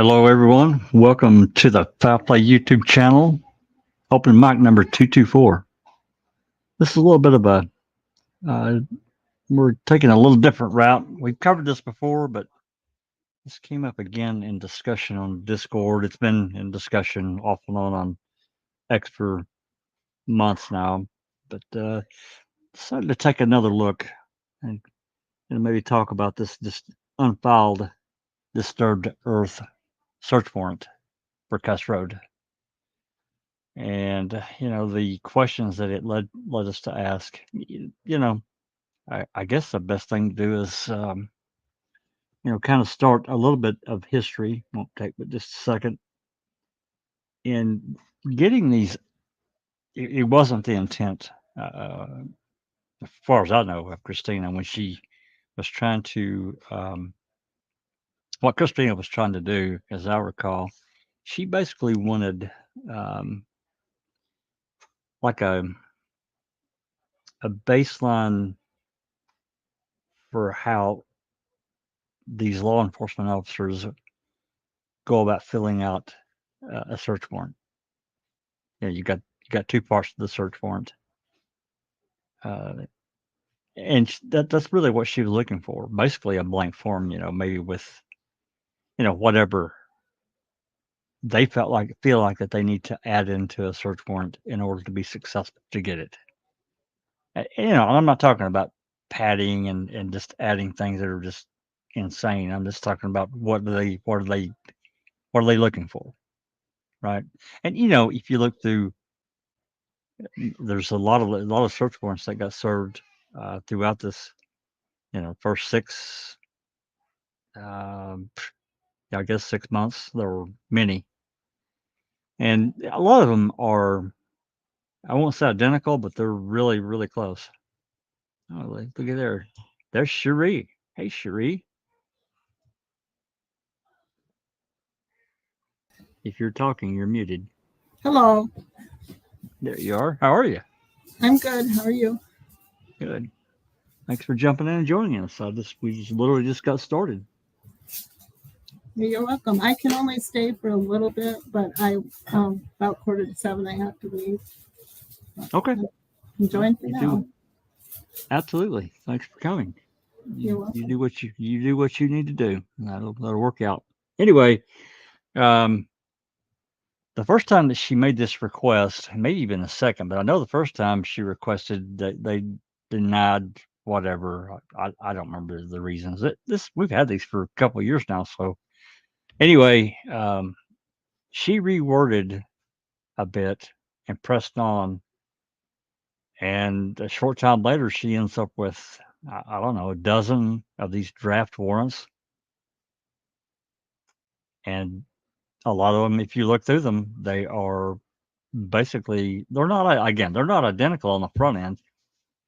Hello, everyone. Welcome to the Foul Play YouTube channel. Open mic number 224. This is a little bit of uh, we're taking a little different route. We've covered this before, but this came up again in discussion on Discord. It's been in discussion off and on X for months now, but decided to take another look and, maybe talk about this unfiled disturbed earth search warrant for Kuss Rd. And the questions that it led us to ask. I guess the best thing to do is kind of start a little bit of history. Won't take but just a second. In getting these, it wasn't the intent, as far as I know, of Christina when she was trying to. What Christina was trying to do, as I recall, she basically wanted like a baseline for how these law enforcement officers go about filling out a search warrant. You got two parts to the search warrant, and that's really what she was looking for. Basically, a blank form. Maybe with whatever they feel like that they need to add into a search warrant in order to be successful to get it. I'm not talking about padding and just adding things that are just insane. I'm just talking about what are they looking for, right? And if you look through, there's a lot of search warrants that got served throughout this, first I guess 6 months. There were many, and a lot of them are, I won't say identical, but they're really, really close. Oh, look at there. There's Cherie. Hey, Cherie. If you're talking, you're muted. Hello. There you are. How are you? I'm good. How are you? Good. Thanks for jumping in and joining us. We literally just got started. You're welcome. I can only stay for a little bit, but about 6:45 I have to leave. Okay. I'm joining for now. Absolutely. Thanks for coming. You're welcome. You do what you need to do. That'll work out. Anyway, the first time that she made this request, maybe even the second, but I know the first time she requested that they denied whatever. I don't remember the reasons. We've had these for a couple of years now. So anyway, she reworded a bit and pressed on, and a short time later, she ends up with I don't know, a dozen of these draft warrants, and a lot of them, if you look through them, they are basically they're not identical on the front end,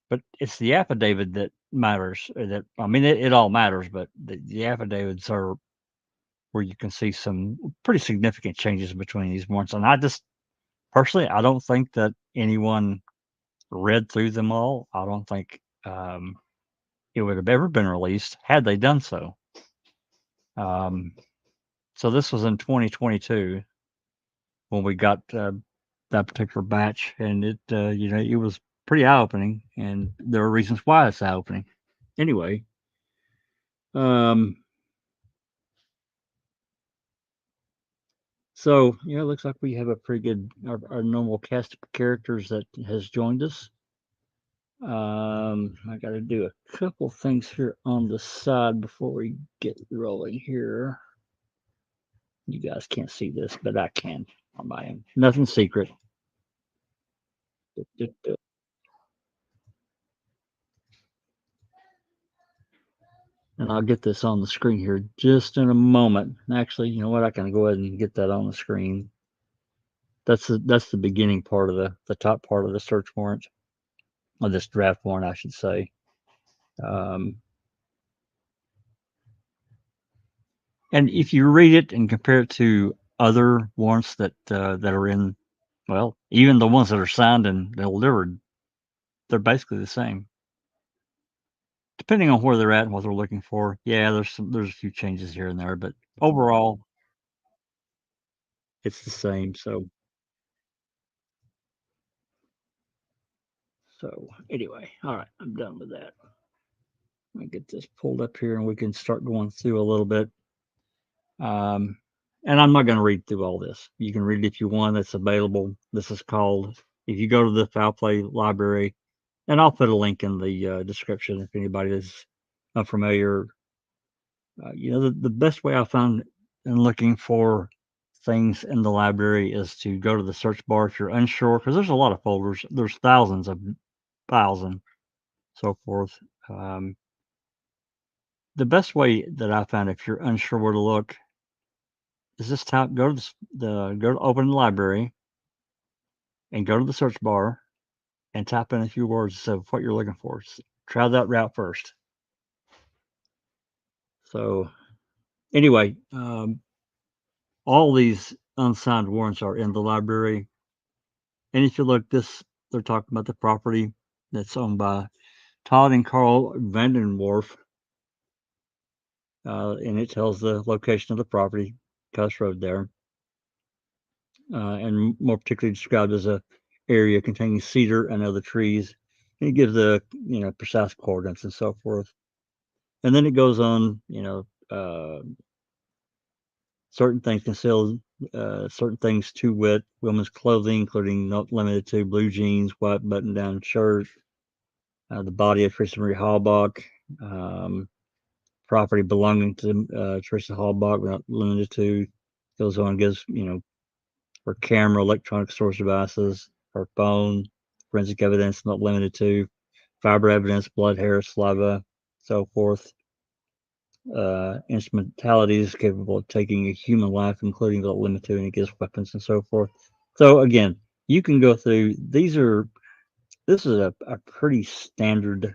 but it's the affidavit that matters. It all matters, but the affidavits are where you can see some pretty significant changes between these warrants. And I just personally, I don't think that anyone read through them all. I don't think it would have ever been released had they done so. So this was in 2022 when we got that particular batch, and it was pretty eye opening, and there are reasons why it's eye opening. Anyway, so it looks like we have a pretty good our normal cast of characters that has joined us. I got to do a couple things here on the side before we get rolling here. You guys can't see this, but I can on my end. Nothing secret. And I'll get this on the screen here just in a moment. Actually, you know what? I can go ahead and get that on the screen. That's the beginning part of the top part of the search warrant, or this draft warrant, I should say. And if you read it and compare it to other warrants that are in, well, even the ones that are signed and delivered, they're basically the same. Depending on where they're at and what they're looking for, yeah, there's a few changes here and there, but overall, it's the same. So anyway, all right, I'm done with that. Let me get this pulled up here and we can start going through a little bit. Um, and I'm not going to read through all this. You can read it if you want. It's available. This is called, if you go to the Foul Play Library, and I'll put a link in the description if anybody is unfamiliar. The best way I found in looking for things in the library is to go to the search bar if you're unsure, because there's a lot of folders. There's thousands of files and so forth. The best way that I found if you're unsure where to look is just go to go to open the library and go to the search bar and type in a few words of what you're looking for. Try that route first. So anyway, all these unsigned warrants are in the library. And if you look, they're talking about the property that's owned by Todd and Carl Vandenwerf, and it tells the location of the property, Kuss Rd there, and more particularly described as a area containing cedar and other trees. And it gives the precise coordinates and so forth. And then it goes on, certain things concealed, certain things to wit, women's clothing, including not limited to blue jeans, white button-down shirt, the body of Teresa Marie Halbach, property belonging to Teresa Halbach, not limited to. Goes on, gives, her camera, electronic storage devices, her phone, forensic evidence, not limited to, fiber evidence, blood, hair, saliva, so forth. Instrumentalities capable of taking a human life, including but not limited to, and it gives weapons and so forth. So again, you can go through. This is a pretty standard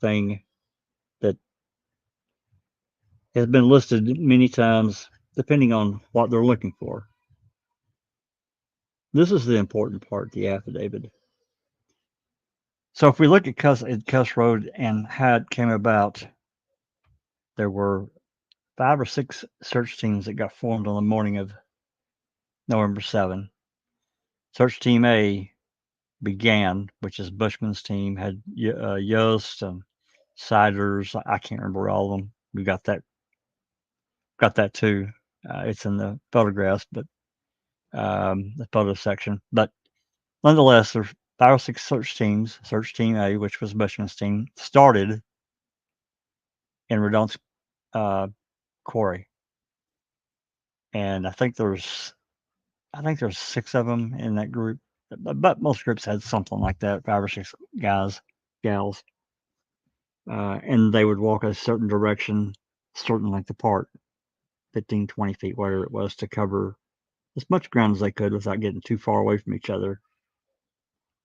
thing that has been listed many times, depending on what they're looking for. This is the important part, the affidavit. So if we look at Kuss Rd and how it came about, there were 5 or 6 search teams that got formed on the morning of November 7. Search Team A began, which is Bushman's team, had Yost and Siders. I can't remember all of them. We got that too. It's in the photographs, but the photo section. But nonetheless, there's 5 or 6 search teams. Search Team A, which was Bushman's team, started in Redon's quarry, and I think there's 6 of them in that group. But most groups had something like that, 5 or 6 gals, and they would walk a certain direction, certain length apart, 15, 20 feet, whatever it was, to cover as much ground as they could without getting too far away from each other,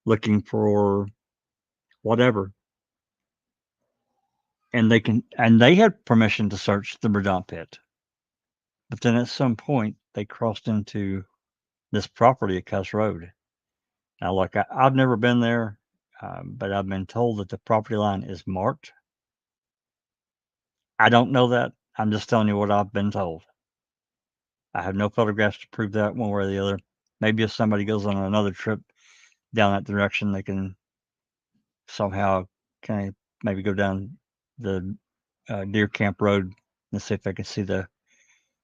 looking for whatever. And they had permission to search the Redon pit. But then at some point they crossed into this property at Kuss Rd. Now, look, I've never been there, but I've been told that the property line is marked. I don't know that. I'm just telling you what I've been told. I have no photographs to prove that one way or the other. Maybe if somebody goes on another trip down that direction, they can somehow kind of maybe go down the Deer Camp Road and see if they can see the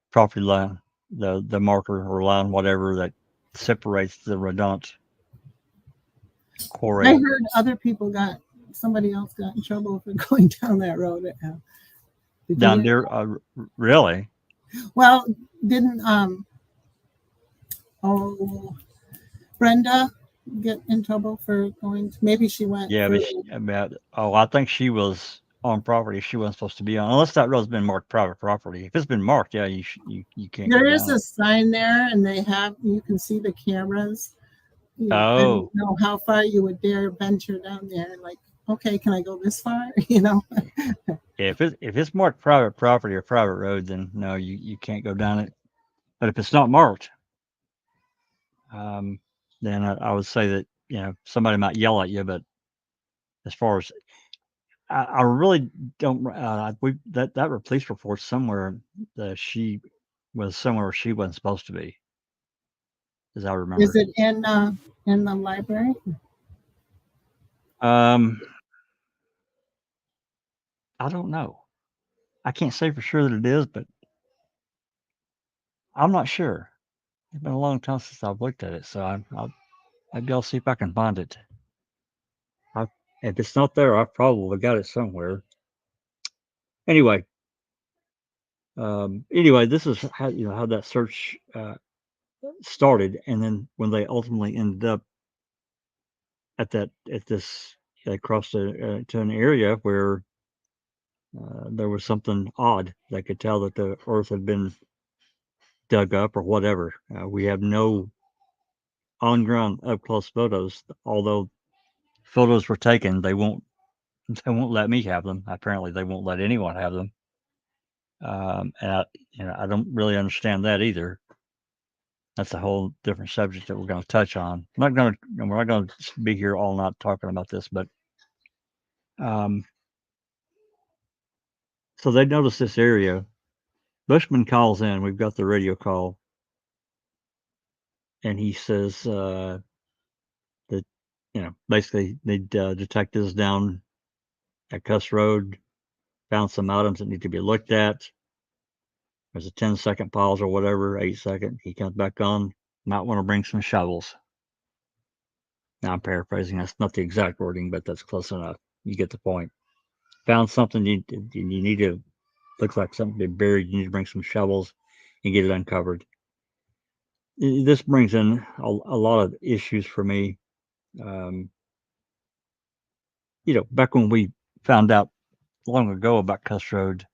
property line, the marker or line, whatever that separates the Redont quarry. I heard somebody else got in trouble for going down that road. Down there, really? Well, didn't Brenda get in trouble for going? Maybe she went. Yeah, I think she was on property she wasn't supposed to be on, unless that road's been marked private property. If it's been marked, yeah, you can't. There is a sign there, and you can see the cameras. I don't know how far you would dare venture down there. Like, okay, can I go this far? Yeah, if it's marked private property or private road, then no, you can't go down it. But if it's not marked, then I would say that somebody might yell at you. But as far as I really don't. That police report somewhere that she was somewhere she wasn't supposed to be. as I remember. Is it in the library? I don't know. I can't say for sure that it is, but I'm not sure. It's been a long time since I've looked at it, so maybe I'll see if I can find it. If it's not there, I've probably got it somewhere. Anyway, this is how that search started, and then when they ultimately ended up they crossed to an area where there was something odd. They could tell that the earth had been dug up or whatever. We have no on-ground up-close photos, although photos were taken. They won't let me have them. Apparently, they won't let anyone have them. And I don't really understand that either. That's a whole different subject that we're going to touch on. We're not going to be here all night talking about this, but so they noticed this area. Bushman calls in. We've got the radio call, and he says that basically the detectives down at Kuss Rd found some items that need to be looked at. There's a 10-second pause or whatever, 8-second. He comes back on. Might want to bring some shovels. Now I'm paraphrasing. That's not the exact wording, but that's close enough. You get the point. Found something you need to, looks like something been buried. You need to bring some shovels and get it uncovered. This brings in a lot of issues for me. Back when we found out long ago about Kuss Rd,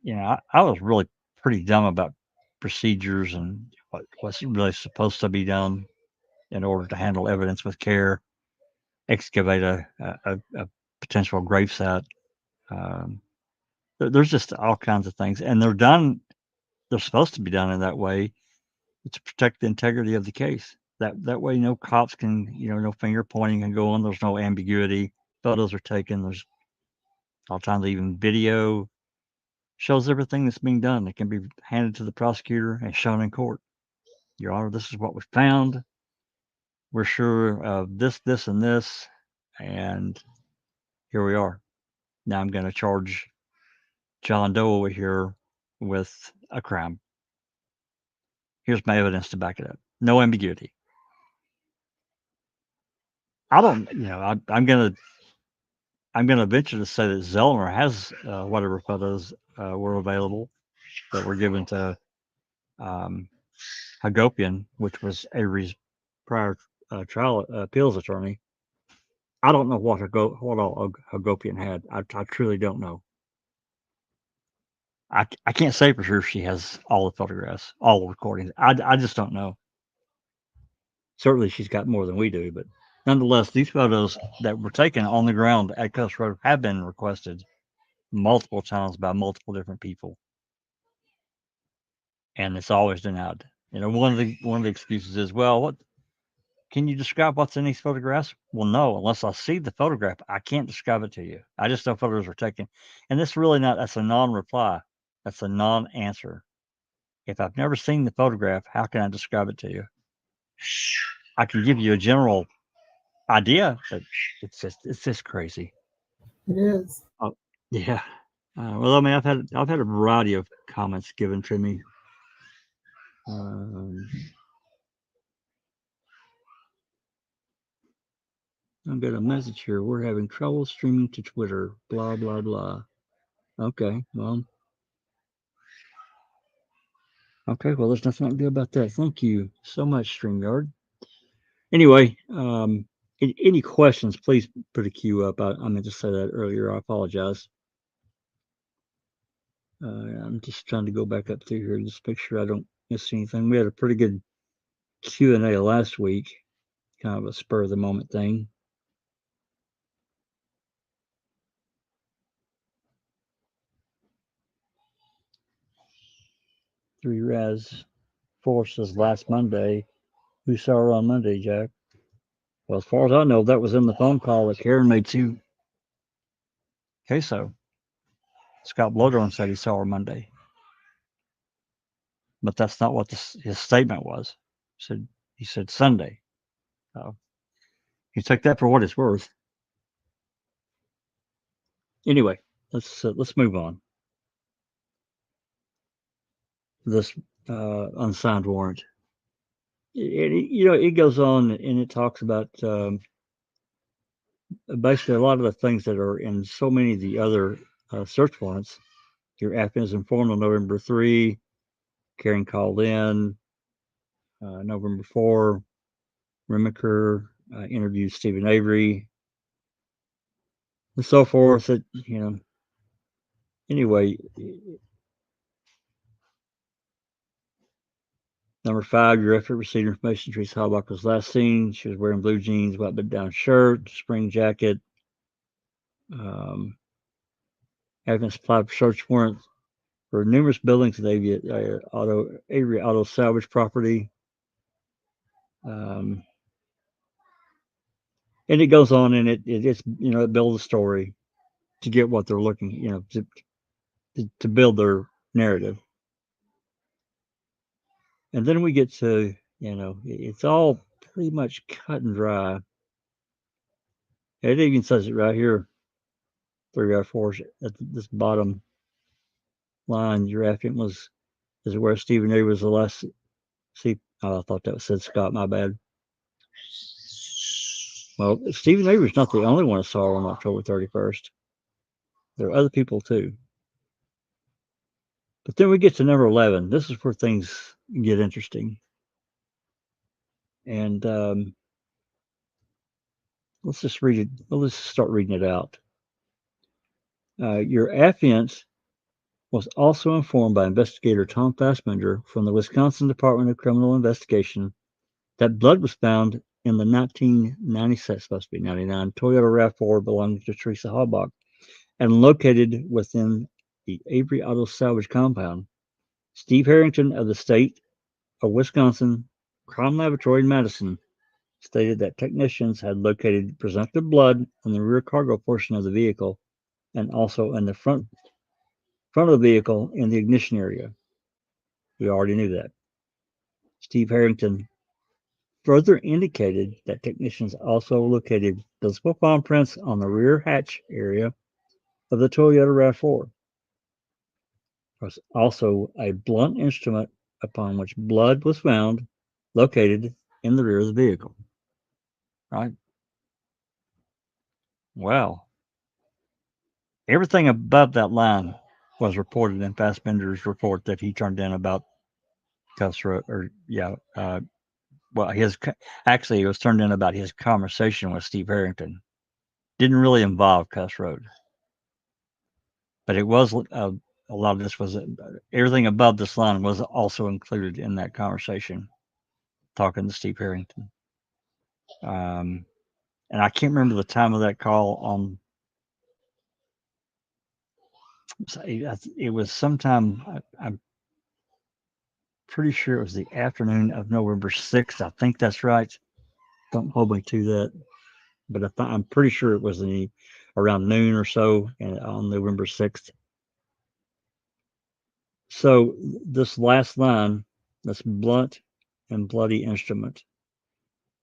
I was really pretty dumb about procedures and what's really supposed to be done in order to handle evidence with care, excavate a potential gravesite. There's just all kinds of things, and they're supposed to be done in that way to protect the integrity of the case. That way, no cops can, no finger pointing can go on. There's no ambiguity. Photos are taken. There's all times even video shows everything that's being done. It can be handed to the prosecutor and shown in court. Your Honor, this is what we found. We're sure of this, this, and this, and here we are. Now I'm going to charge John Doe over here with a crime. Here's my evidence to back it up. No ambiguity. I don't, I'm gonna venture to say that Zellner has whatever photos were available that were given to Hagopian, which was Avery's prior trial appeals attorney. I don't know what all Hagopian had. I truly don't know. I can't say for sure she has all the photographs, all the recordings. I just don't know. Certainly she's got more than we do, but nonetheless, these photos that were taken on the ground at Kuss Rd have been requested multiple times by multiple different people, and it's always denied. One of the excuses is, well, what can you describe what's in these photographs? Well, no, unless I see the photograph, I can't describe it to you. I just know photos were taken, and that's a non-reply. That's a non-answer. If I've never seen the photograph, how can I describe it to you? I can give you a general idea, but it's just crazy. It is. Oh, yeah. Well, I mean, I've had a variety of comments given to me. I've got a message here. We're having trouble streaming to Twitter. Blah blah blah. Okay, well, there's nothing I can do about that. Thank you so much, StreamYard. Anyway, any questions? Please put a queue up. I meant to say that earlier. I apologize. I'm just trying to go back up through here and just make sure I don't miss anything. We had a pretty good Q&A last week, kind of a spur of the moment thing. Three Raz 4 says last Monday. Who saw her on Monday, Jack? Well, as far as I know, that was in the phone call that Karen made to CASO. Scott Blodorn said he saw her Monday. But that's not what his statement was. He said Sunday. You take that for what it's worth. Anyway, let's move on. This unsigned warrant. It goes on and it talks about basically a lot of the things that are in so many of the other search warrants. Your affidavit is informed on November 3. Karen called in. November 4. Remaker interviewed Stephen Avery. And so forth. Anyway, number 5, your effort received information Teresa Halbach was last seen. She was wearing blue jeans, white button-down shirt, spring jacket. Evidence applied for search warrant for numerous buildings at Avery Auto Salvage property. And it goes on, and it builds a story to get what they're looking, to build their narrative. And then we get to, it's all pretty much cut and dry. It even says it right here, 3 out of 4 at this bottom line. Your affidavit is where Stephen Avery was the last. See, I thought that said Scott. My bad. Well, Stephen Avery's not the only one I saw on October 31st. There are other people too. But then we get to number 11. This is where things get interesting. And let's just read it. Well, let's start reading it out. Your affiant was also informed by investigator Tom Fassbender from the Wisconsin Department of Criminal Investigation that blood was found in the 1996, supposed to be 99, Toyota RAV4 belonging to Teresa Halbach and located within the Avery Auto Salvage compound. Steve Harrington of the state of Wisconsin Crime Laboratory in Madison stated that technicians had located presumptive blood in the rear cargo portion of the vehicle and also in the front of the vehicle in the ignition area. We already knew that. Steve Harrington further indicated that technicians also located visible palm prints on the rear hatch area of the Toyota RAV4. There was also a blunt instrument upon which blood was found located in the rear of the vehicle. Right? Well, everything above that line was reported in Fassbender's report that he turned in about Kuss Rd, it was turned in about his conversation with Steve Harrington. Didn't really involve Kuss Rd, but it was a lot of this was everything above this line was also included in that conversation, talking to Steve Harrington. And I can't remember the time of that call on. It was sometime. I'm pretty sure it was the afternoon of November 6th. I think that's right. Don't hold me to that, but I'm pretty sure it was around noon or so on November 6th. So this last line, this blunt and bloody instrument.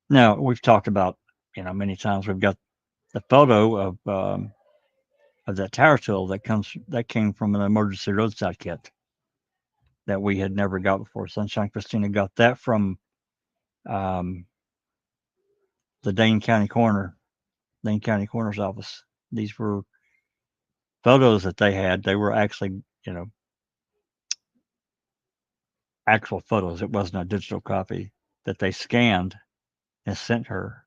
Now we've talked about, many times. We've got the photo of that tower tool that came from an emergency roadside kit that we had never got before. Sunshine Christina got that from the Dane County Coroner's office. These were photos that they had. They were actually, actual photos. It wasn't a digital copy that they scanned and sent her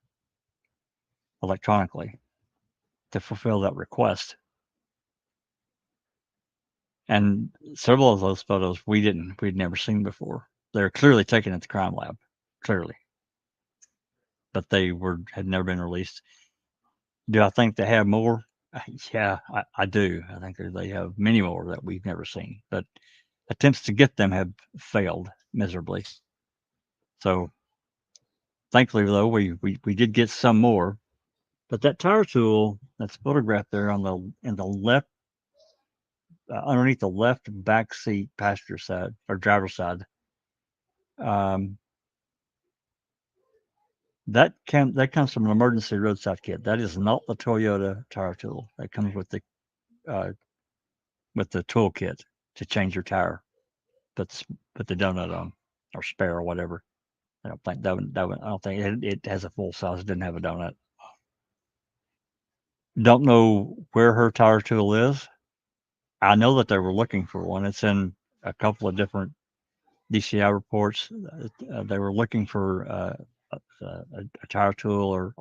electronically to fulfill that request. And several of those photos we'd never seen before. They're clearly taken at the crime lab, clearly, but they had never been released. Do I think they have more? Yeah, I do. I think they have many more that we've never seen, but attempts to get them have failed miserably. So thankfully, though, we did get some more. But that tire tool that's photographed there in the left, underneath the left back seat passenger side or driver's side, That comes from an emergency roadside kit. That is not the Toyota tire tool. That comes uh, with the toolkit to change your tire. Put the donut on or spare or whatever. I don't think I don't think it has a full size. It didn't have a donut. Don't know where her tire tool is. I know that they were looking for one. It's in a couple of different DCI reports. They were looking for a tire tool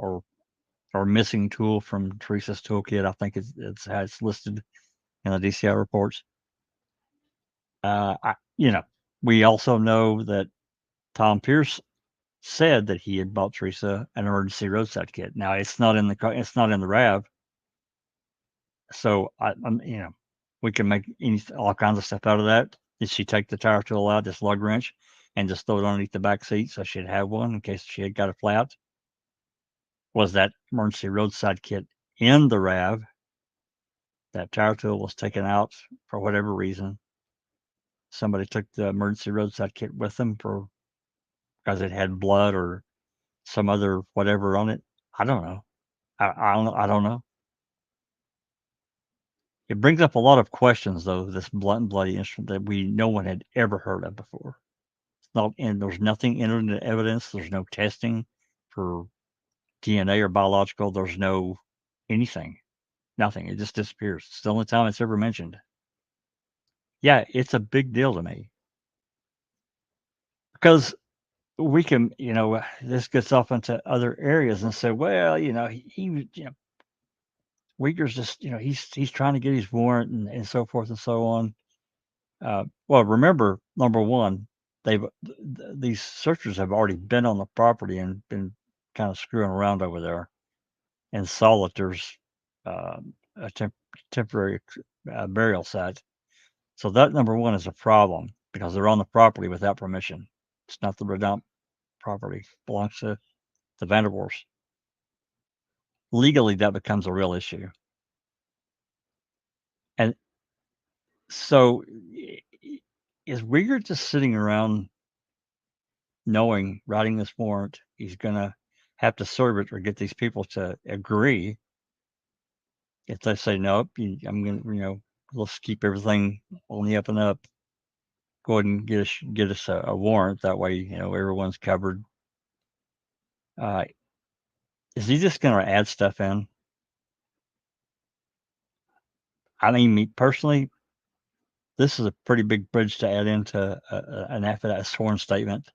or missing tool from Teresa's toolkit. I think it's how it's listed in the DCI reports. We also know that Tom Pierce said that he had bought Teresa an emergency roadside kit. Now it's not in the RAV, so we can make all kinds of stuff out of that. Did she take the tire tool out, this lug wrench, and just throw it underneath the back seat so she'd have one in case she had got a flat? Was that emergency roadside kit in the RAV? That tire tool was taken out for whatever reason. Somebody took the emergency roadside kit with them because it had blood or some other whatever on it. I don't know. I don't know. It brings up a lot of questions, though. This blunt and bloody instrument that no one had ever heard of before. There's nothing entered into evidence. There's no testing for DNA or biological. There's no anything. Nothing. It just disappears. It's the only time it's ever mentioned. Yeah, it's a big deal to me because we can, this gets off into other areas and say, well, Uyghur's just, he's trying to get his warrant and so forth and so on. Well, remember, number one, these searchers have already been on the property and been kind of screwing around over there and saw that there's a temporary burial site. So that number one is a problem because they're on the property without permission. It's not the Redoubt property; it belongs to the Vanderwars. Legally, that becomes a real issue. And so, is Uyghur just sitting around knowing, writing this warrant, he's going to have to serve it or get these people to agree? If they say, nope, I'm going to, let's keep everything on the up and up, go ahead and get us a warrant. That way, everyone's covered. Is he just going to add stuff in? I mean, me personally, this is a pretty big bridge to add into an affidavit, a sworn statement.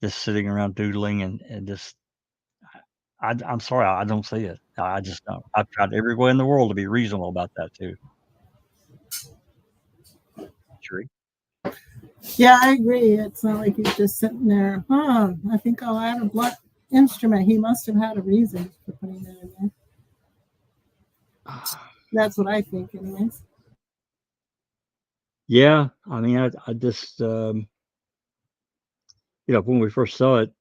Just sitting around doodling and just, I'm sorry, I don't see it. I just don't. I've tried every way in the world to be reasonable about that too. Sure. Yeah, I agree. It's not like he's just sitting there. I think I'll add a blunt instrument. He must have had a reason for putting that in there. That's what I think, anyways. Yeah, I mean, I just, when we first saw it,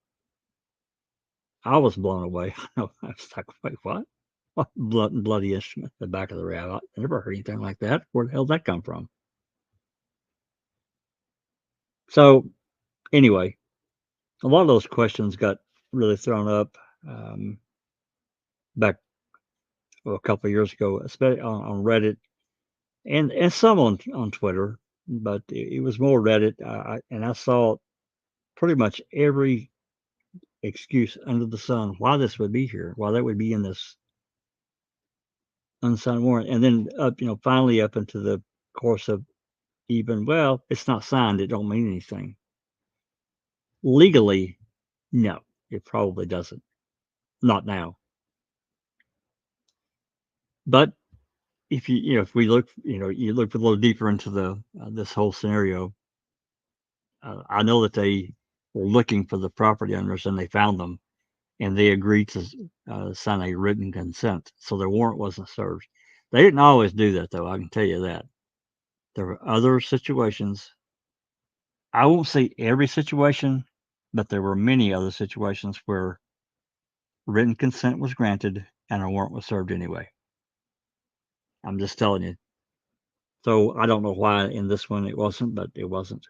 I was blown away. I was like, wait, what? What bloody instrument at the back of the RAV? I never heard anything like that. Where the hell did that come from? So, anyway, a lot of those questions got really thrown up back a couple of years ago, especially on Reddit and some on Twitter, but it was more Reddit. And I saw pretty much every excuse under the sun why this would be here, why that would be in this unsigned warrant, and then up, finally up into the course of well, it's not signed, it don't mean anything. Legally, no, it probably doesn't. Not now. But if if we look, you look a little deeper into the this whole scenario, I know that they were looking for the property owners and they found them, and they agreed to sign a written consent, so their warrant wasn't served. They didn't always do that, though. I can tell you that. There were other situations. I won't say every situation, but there were many other situations where written consent was granted and a warrant was served anyway. I'm just telling you. So I don't know why in this one it wasn't, but it wasn't.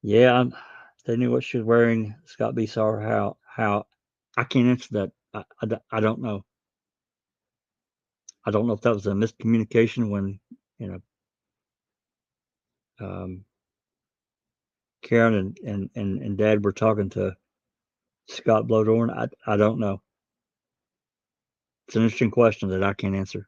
Yeah, they knew what she was wearing. Scott B saw her. How I can't answer that. I don't know. I don't know if that was a miscommunication when you know um, Karen and Dad were talking to Scott Blodorn. I don't know. It's an interesting question that I can't answer.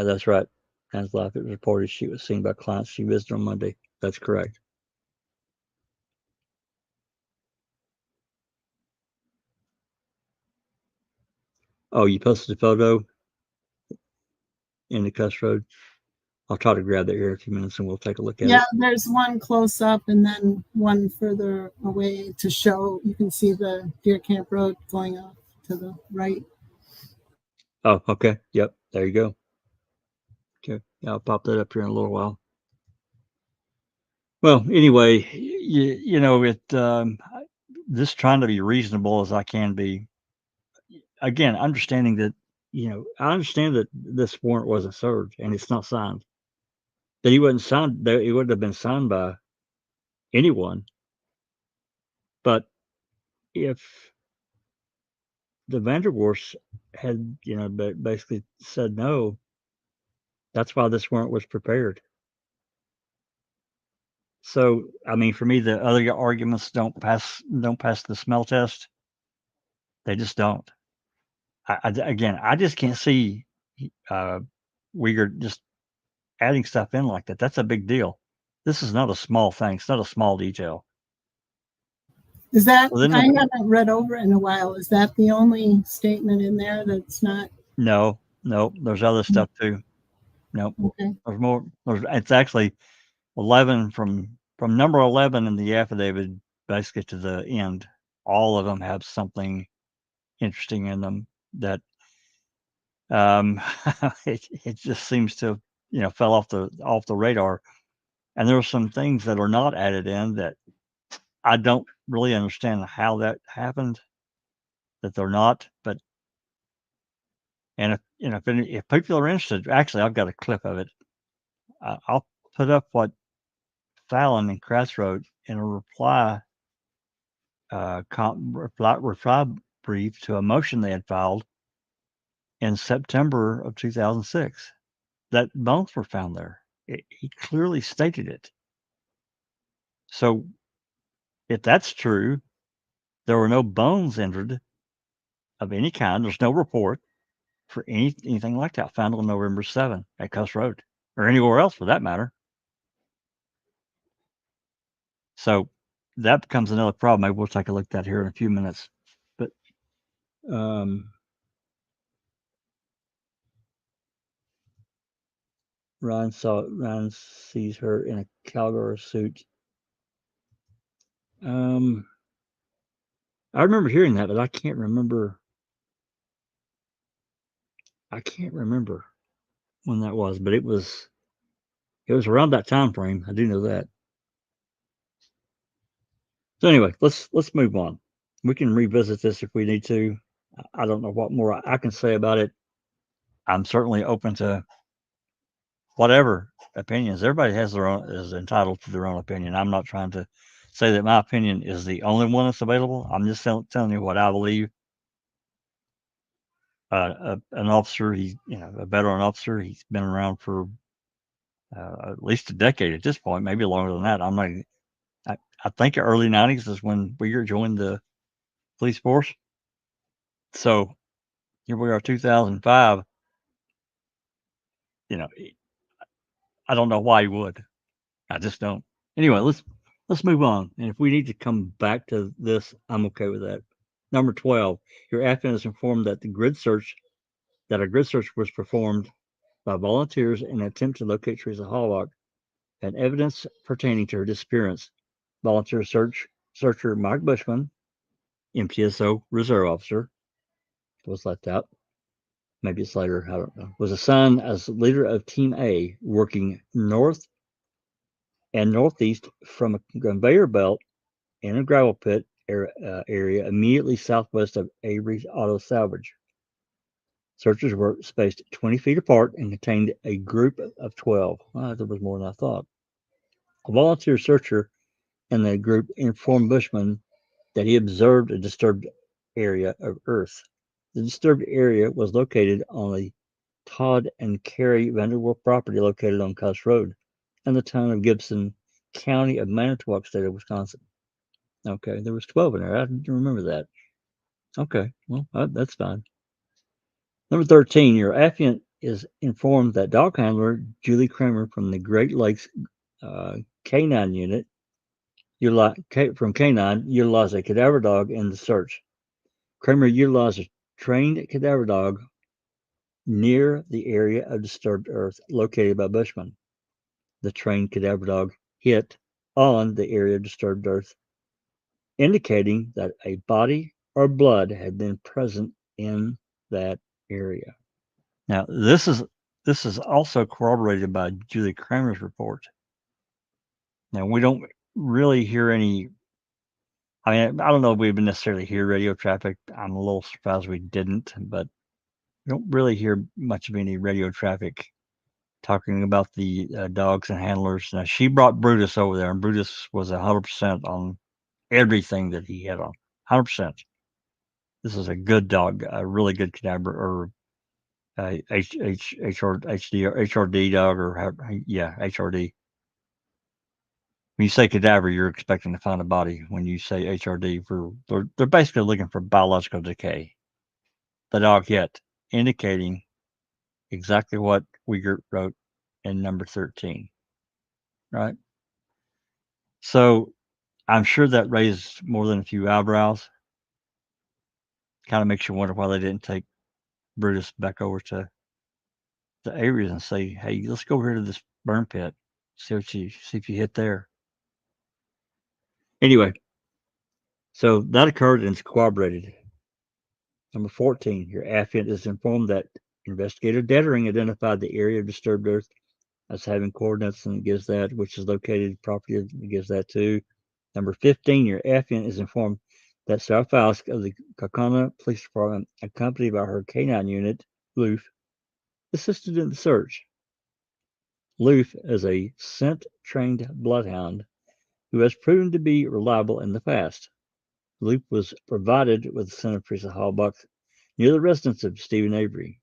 That's right. As life it was reported, she was seen by clients she visited on Monday. That's correct. Oh, you posted a photo in the Kuss Rd. I'll try to grab that here in a few minutes and we'll take a look at Yeah, it. there's one close up and then one further away to show you can see the Deer Camp Road going off to the right. Oh, okay. Yep. There you go. Okay. Yeah, I'll pop that up here in a little while. Well, anyway, just trying to be reasonable as I can be. Again, understanding that, I understand that this warrant wasn't served and it's not signed. That he wasn't signed, that it wouldn't have been signed by anyone. But if the Vanderwars had, basically said no, that's why this warrant was prepared. So, I mean, for me, the other arguments don't pass the smell test. They just don't. Again, I just can't see uh, Uyghur just adding stuff in like that. That's a big deal. This is not a small thing. It's not a small detail. Is that, Well, then I haven't read over it in a while. Is that the only statement in there that's not? no, there's other stuff too. No, Okay. there's more. It's actually 11 from number 11 in the affidavit, basically to the end. All of them have something interesting in them that um, it just seems to fell off the radar. And there are some things that are not added in that I don't really understand how that happened. That they're not, but and if people are interested, actually, I've got a clip of it. I'll put up what Fallon and Kratz wrote in a reply brief to a motion they had filed in September of 2006 that bones were found there. He clearly stated it. So if that's true, there were no bones entered of any kind. There's no report for anything like that found on November 7 at Kuss Rd or anywhere else for that matter. So that becomes another problem. Maybe we'll take a look at that here in a few minutes. But Ryan sees her in a cowgirl suit. I remember hearing that, but I can't remember. I can't remember when that was, but it was around that time frame. I do know that. So anyway, let's move on. We can revisit this if we need to. I don't know what more I can say about it. I'm certainly open to whatever opinions. Everybody has their own is entitled to their own opinion. I'm not trying to say that my opinion is the only one that's available. I'm just telling you what I believe. An officer, a veteran officer. He's been around for at least a decade at this point, maybe longer than that. I'm not. I think the early '90s is when Uyghur joined the police force. So here we are, 2005. You know, I don't know why he would. I just don't. Anyway, let's move on. And if we need to come back to this, I'm okay with that. Number 12, your affiant is informed that a grid search was performed by volunteers in an attempt to locate Teresa Hawlock and evidence pertaining to her disappearance. Volunteer searcher Mike Bushman, MTSO reserve officer, was left out. Maybe it's later, I don't know. Was assigned as leader of Team A, working north and northeast from a conveyor belt in a gravel pit area immediately southwest of Avery's Auto Salvage. Searchers were spaced 20 feet apart and contained a group of 12. There was more than I thought. A volunteer searcher in the group informed Bushman that he observed a disturbed area of Earth. The disturbed area was located on the Todd and Carrie Vanderwerf property located on Kuss Road in the town of Gibson, County of Manitowoc, state of Wisconsin. Okay, there was 12 in there. I didn't remember that. Okay, well, that's fine. Number 13, your affiant is informed that dog handler Julie Kramer from the Great Lakes Canine Unit from Canine utilized a cadaver dog in the search. Kramer utilized a trained cadaver dog near the area of disturbed earth located by Bushman. The trained cadaver dog hit on the area of disturbed earth, indicating that a body or blood had been present in that area. Now, this is also corroborated by Julie Kramer's report. Now, we don't really hear any. I mean, I don't know if we would necessarily hear radio traffic. I'm a little surprised we didn't, but we don't really hear much of any radio traffic talking about the dogs and handlers. Now, she brought Brutus over there, and Brutus was 100% on everything that he had on. 100%. This is a good dog, a really good cadaver or HRD dog, or HRD. When you say cadaver, you're expecting to find a body. When you say HRD, they're basically looking for biological decay. The dog hit, indicating exactly what Wiegert wrote in number 13. Right? So I'm sure that raised more than a few eyebrows. Kind of makes you wonder why they didn't take Brutus back over to the Avery and say, hey, let's go over here to this burn pit, see if you hit there. Anyway, so that occurred and it's corroborated. Number 14, your affiant is informed that investigator Dettering identified the area of disturbed earth as having coordinates, and it gives that, which is located property, it gives that too. Number 15, your affiant is informed that Sarah Fausk of the Kaukauna Police Department, accompanied by her canine unit, Loof, assisted in the search. Loof is a scent-trained bloodhound who has proven to be reliable in the past. Loof was provided with the scent of Teresa Hallbuck near the residence of Stephen Avery.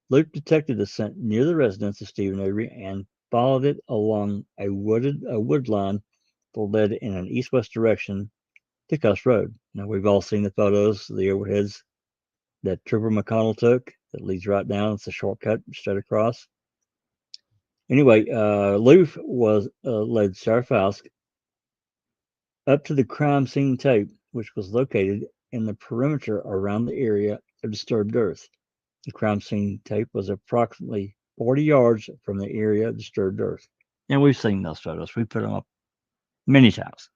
Loof detected the scent near the residence of Stephen Avery and followed it along a wood line that led in an east-west direction to Kuss Road. Now, we've all seen the photos, the overheads that Trooper McConnell took that leads right down. It's a shortcut straight across. Anyway, Loof led Sarah Fausk up to the crime scene tape, which was located in the perimeter around the area of disturbed earth. The crime scene tape was approximately 40 yards from the area of disturbed earth. And we've seen those photos. We put them up many times.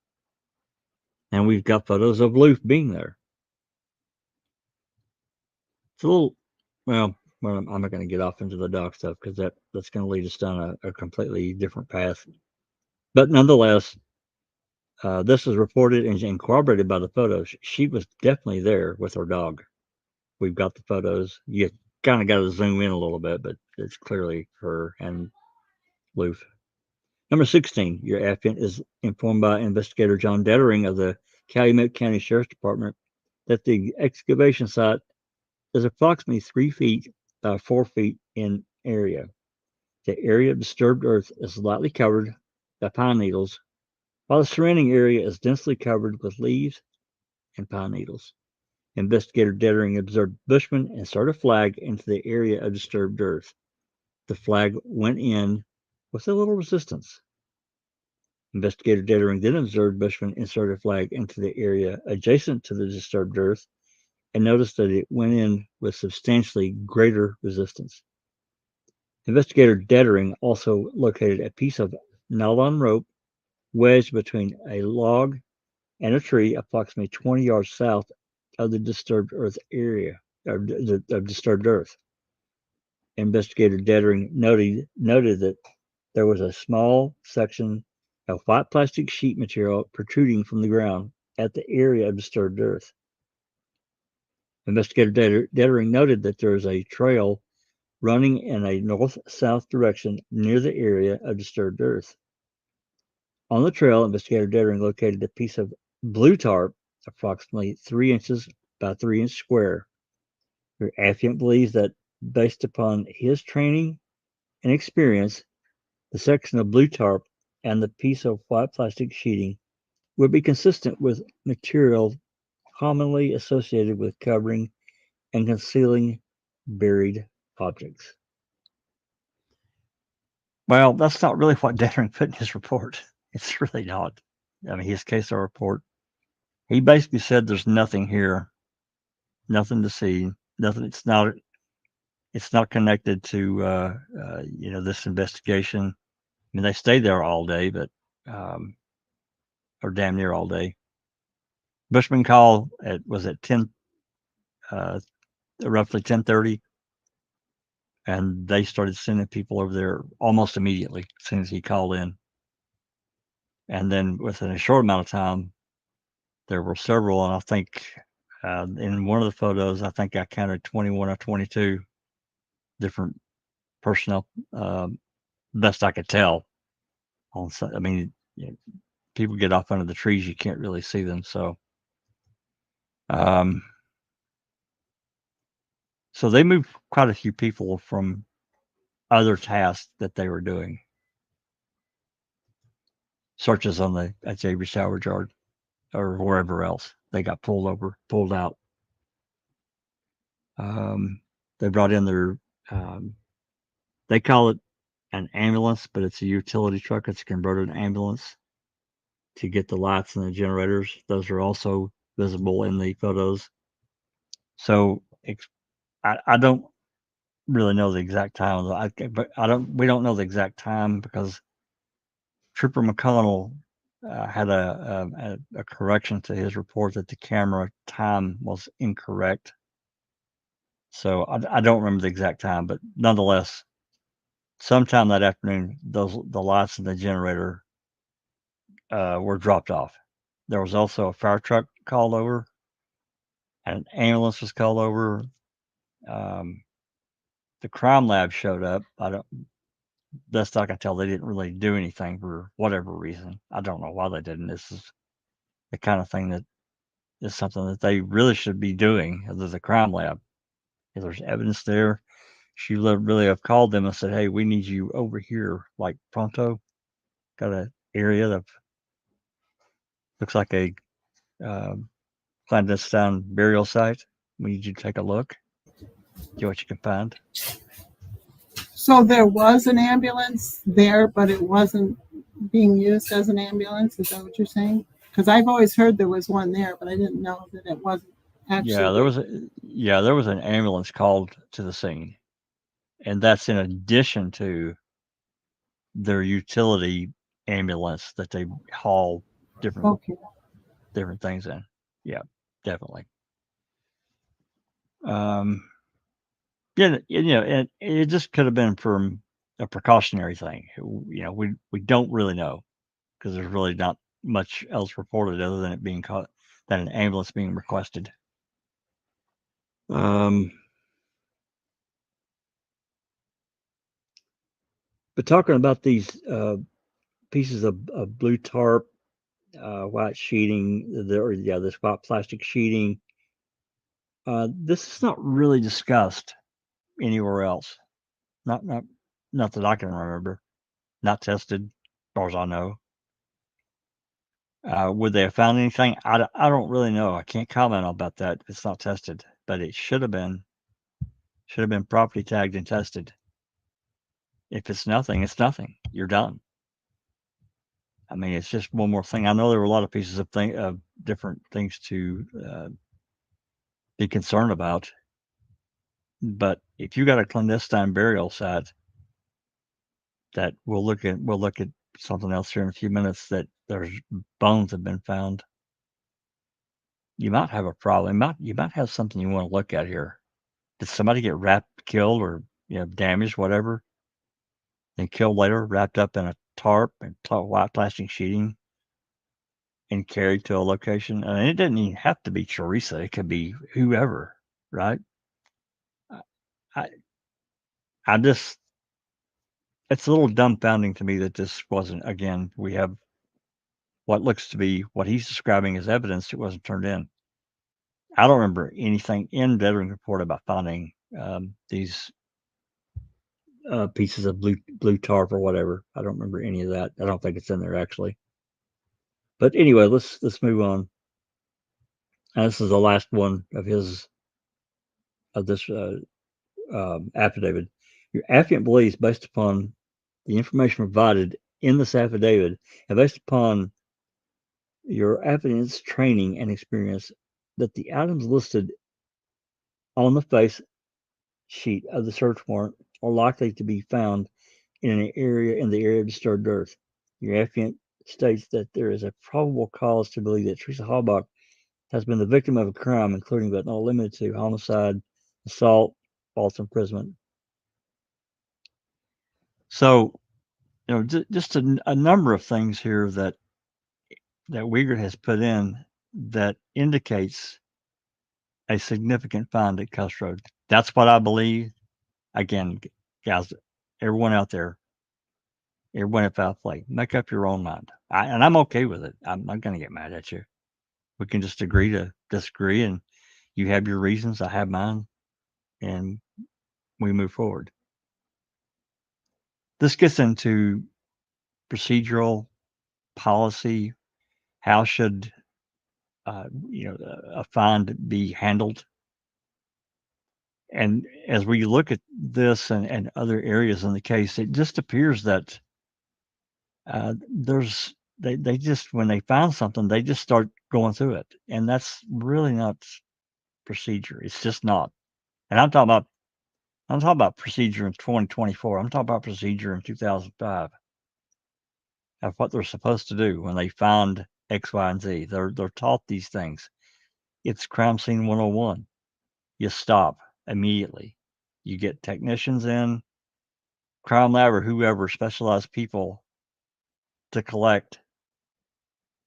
And we've got photos of Loof being there. It's a little, well, I'm not going to get off into the dog stuff because that's going to lead us down a completely different path. But nonetheless, this is reported and corroborated by the photos. She was definitely there with her dog. We've got the photos. You kind of got to zoom in a little bit, but it's clearly her and Loof. Number 16, your affiant is informed by investigator John Dettering of the Calumet County Sheriff's Department that the excavation site is approximately 3 feet by 4 feet in area. The area of disturbed earth is lightly covered by pine needles, while the surrounding area is densely covered with leaves and pine needles. Investigator Dettering observed Bushman insert a flag into the area of disturbed earth. The flag went in with a little resistance. Investigator Dettering then observed Bushman insert a flag into the area adjacent to the disturbed earth and noticed that it went in with substantially greater resistance. Investigator Dettering also located a piece of nylon rope wedged between a log and a tree approximately 20 yards south of the disturbed earth area, of disturbed earth. Investigator Dettering noted that there was a small section of white plastic sheet material protruding from the ground at the area of disturbed earth. Investigator Dettering noted that there is a trail running in a north-south direction near the area of disturbed earth. On the trail, Investigator Dettering located a piece of blue tarp approximately 3 inches by 3 inch square. The affiant believes that, based upon his training and experience, the section of blue tarp and the piece of white plastic sheeting would be consistent with material commonly associated with covering and concealing buried objects. Well, that's not really what Dettering put in his report. It's really not. I mean, his CASO report, he basically said there's nothing here, nothing to see, nothing. It's not connected to this investigation. I mean, they stayed there all day, but or damn near all day. Bushman call was at 10, roughly 10:30, and they started sending people over there almost immediately as soon as he called in. And then within a short amount of time, there were several, and I think in one of the photos, I think I counted 21 or 22 different personnel, best I could tell. I mean, people get off under the trees, you can't really see them. So they moved quite a few people from other tasks that they were doing. Searches at Avery salvage yard or wherever else. They got pulled out. They brought in their, they call it an ambulance, but it's a utility truck. It's a converted ambulance to get the lights and the generators. Those are also visible in the photos. So I don't really know the exact time. We don't know the exact time because Trooper McConnell had a correction to his report that the camera time was incorrect. So I don't remember the exact time, but nonetheless, sometime that afternoon, the lights and the generator were dropped off. There was also a fire truck called over, and an ambulance was called over. The crime lab showed up. Best I can tell, they didn't really do anything for whatever reason. I don't know why they didn't. This is the kind of thing that is something that they really should be doing. There's a crime lab. If there's evidence there, she really have called them and said, "Hey, we need you over here, like pronto. Got an area that looks like a clandestine burial site. We need you to take a look, see what you can find." So there was an ambulance there, but it wasn't being used as an ambulance. Is that what you're saying? Because I've always heard there was one there, but I didn't know that it wasn't actually. There was an ambulance called to the scene, and that's in addition to their utility ambulance that they haul different things in. Yeah, definitely. And it just could have been from a precautionary thing. We don't really know because there's really not much else reported other than it being caught, than an ambulance being requested. But talking about these pieces of blue tarp, white sheeting, this white plastic sheeting, this is not really discussed anywhere else. Not that I can remember. Not tested, as far as I know. Would they have found anything? I don't really know. I can't comment about that. It's not tested, but it should have been property tagged and tested. If it's nothing, it's nothing. You're done. I mean, it's just one more thing. I know there were a lot of pieces of different things to be concerned about, but if you got a clandestine burial site, that we'll look at something else here in a few minutes, that there's bones have been found. You might have a problem. You might have something you want to look at here. Did somebody get killed, or damaged, whatever, and killed later, wrapped up in a tarp and white plastic sheeting, and carried to a location? And it didn't even have to be Teresa. It could be whoever. right? I, I just, it's a little dumbfounding to me that this wasn't, again, we have what looks to be what he's describing as evidence that wasn't turned in. I don't remember anything in veteran report about finding these pieces of blue tarp or whatever. I don't remember any of that. I don't think it's in there actually. But anyway, let's move on. And this is the last one of his of this affidavit. Your affiant believes, based upon the information provided in this affidavit, and based upon your affiant's training and experience, that the items listed on the face sheet of the search warrant are likely to be found in the area of disturbed earth. Your affiant states that there is a probable cause to believe that Teresa Halbach has been the victim of a crime, including but not limited to homicide, assault, false imprisonment. So, just a number of things here that Uyghur has put in that indicates a significant find at Kuss Rd. That's what I believe. Again, guys, everyone out there, everyone at Foul Play, make up your own mind. And I'm okay with it. I'm not going to get mad at you. We can just agree to disagree, and you have your reasons, I have mine, and we move forward. This gets into procedural policy. How should a find be handled? And as we look at this and other areas in the case, it just appears that they just, when they find something, they just start going through it, and that's really not procedure. It's just not. And I'm talking about procedure in 2024. I'm talking about procedure in 2005 of what they're supposed to do when they find X, Y, and Z. They're taught these things. It's crime scene 101. You stop immediately. You get technicians in, crime lab or whoever, specialized people to collect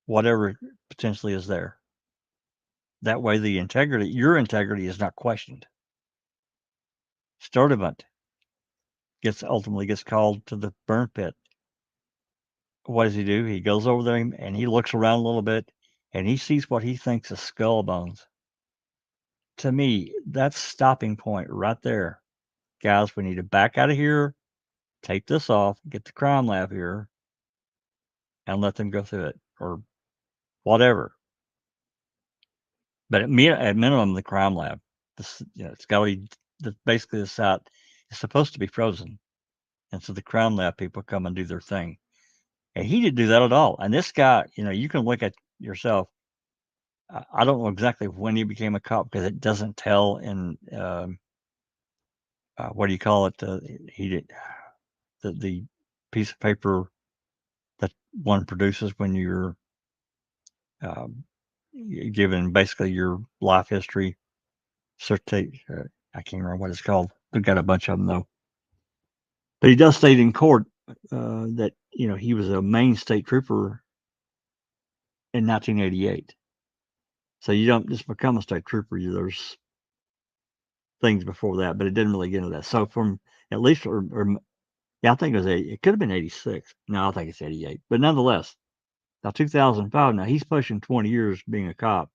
whatever potentially is there. That way your integrity is not questioned. Sturdivant ultimately gets called to the burn pit. What does he do? He goes over there and he looks around a little bit and he sees what he thinks is skull bones. To me, that's stopping point right there. Guys, we need to back out of here, take this off, get the crime lab here, and let them go through it or whatever. But at minimum, the crime lab, it's got to be basically the site is supposed to be frozen, and so the crime lab people come and do their thing. And he didn't do that at all. And this guy, you can look at yourself. I don't know exactly when he became a cop because it doesn't tell in what do you call it? He did the piece of paper that one produces when you're given basically your life history certificate. I can't remember what it's called. We've got a bunch of them though. But he does state in court that he was a Maine state trooper in 1988. So you don't just become a state trooper. There's things before that, but it didn't really get into that. So from at least, yeah, I think it could have been 86. No, I think it's 88. But nonetheless, now 2005. Now he's pushing 20 years being a cop,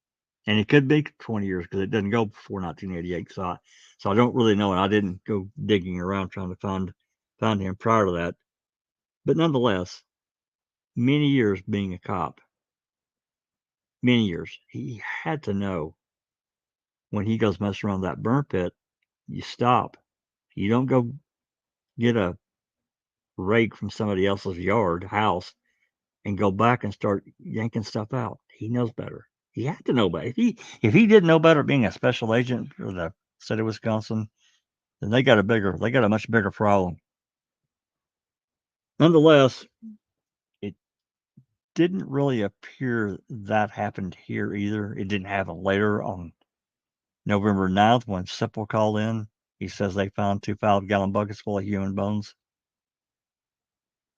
and it could be 20 years because it doesn't go before 1988. So I don't really know, and I didn't go digging around trying to find him prior to that. But nonetheless, many years being a cop, many years. He had to know when he goes messing around that burn pit, you stop. You don't go get a rake from somebody else's house, and go back and start yanking stuff out. He knows better. He had to know better. If he didn't know better, being a special agent for the state of Wisconsin, then they got a much bigger problem. Nonetheless, it didn't really appear that happened here either. It didn't happen later on November 9th when Sipple called in. He says they found 2 5-gallon buckets full of human bones.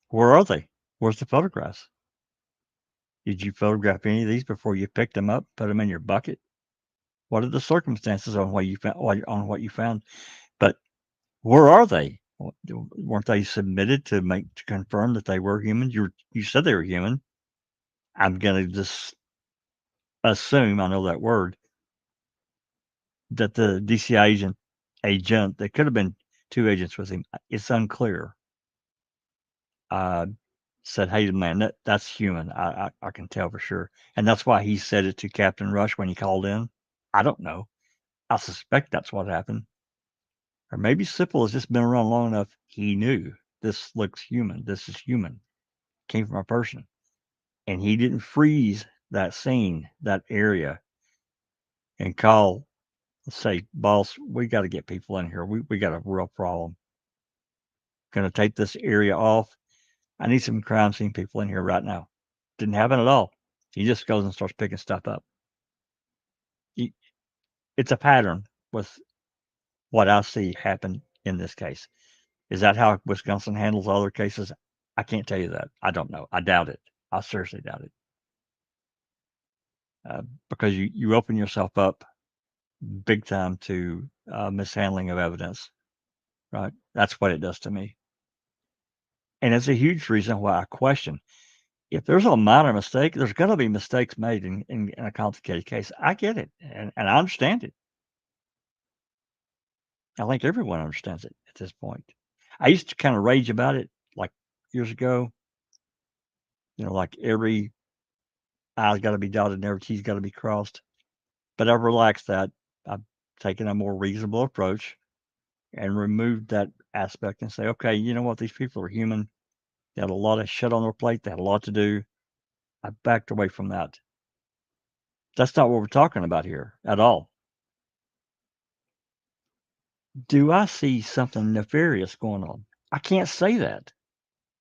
Where are they? Where's the photographs? Did you photograph any of these before you picked them up, put them in your bucket? What are the circumstances on what you found? But where are they? Weren't they submitted to confirm that they were human? You said they were human. I'm gonna just assume, I know that word, that the DCI agent, there could have been 2 agents with him. It's unclear. Said, "Hey, man, that's human. I can tell for sure." And that's why he said it to Captain Rush when he called in. I don't know. I suspect that's what happened. Or maybe Sipple has just been around long enough. He knew this looks human. This is human. Came from a person. And he didn't freeze that scene, that area, and call, say, boss, we got to get people in here. We got a real problem. Going to take this area off. I need some crime scene people in here right now. Didn't happen at all. He just goes and starts picking stuff up. It's a pattern with what I see happen in this case. Is that how Wisconsin handles other cases? I can't tell you that. I don't know. I doubt it. I seriously doubt it. Because you open yourself up big time to mishandling of evidence, right? That's what it does to me. And it's a huge reason why I question. If there's a minor mistake, there's going to be mistakes made in a complicated case. I get it, and I understand it. I think everyone understands it at this point. I used to kind of rage about it like years ago. Like every I's got to be dotted and every T's got to be crossed. But I've relaxed that. I've taken a more reasonable approach and removed that aspect and say, okay, you know what? These people are human. They had a lot of shit on their plate. They had a lot to do. I backed away from that. That's not what we're talking about here at all. Do I see something nefarious going on? I can't say that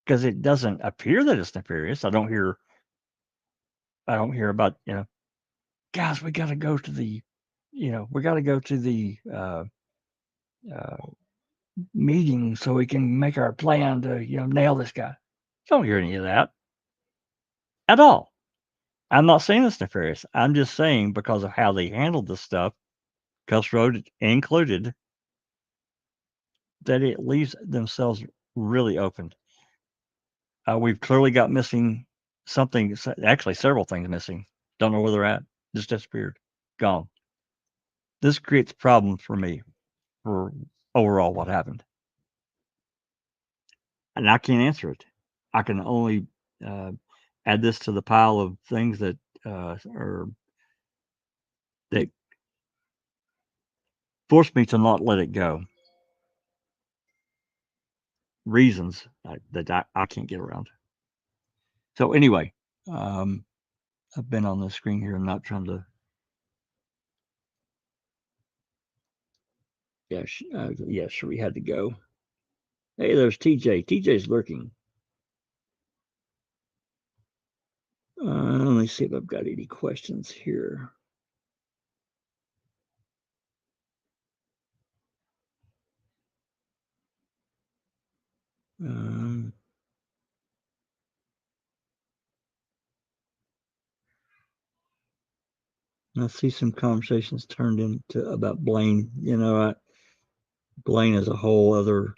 because it doesn't appear that it's nefarious. I don't hear about, guys, we got to go to the, uh, meeting so we can make our plan to, nail this guy. Don't hear any of that at all. I'm not saying it's nefarious. I'm just saying because of how they handled this stuff, Kuss Rd included, that it leaves themselves really open. We've clearly got missing something, actually several things missing. Don't know where they're at. Just disappeared. Gone. This creates problems for me for overall what happened. And I can't answer it. I can only add this to the pile of things that that force me to not let it go. Reasons that I can't get around. So anyway, I've been on the screen here. I'm not trying to. Yeah, sure, we had to go. Hey, there's TJ. TJ's lurking. Let me see if I've got any questions here. I see some conversations turned into about Blaine. Blaine is a whole other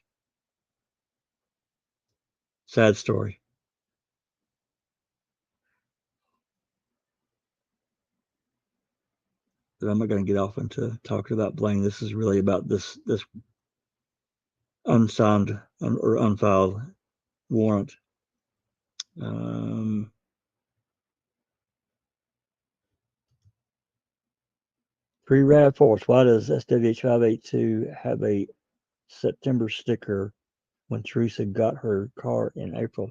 sad story. But I'm not going to get off into talking about Blaine. This is really about this unsigned or unfiled warrant. Pre-rad force. Why does SWH 582 have a September sticker when Teresa got her car in April?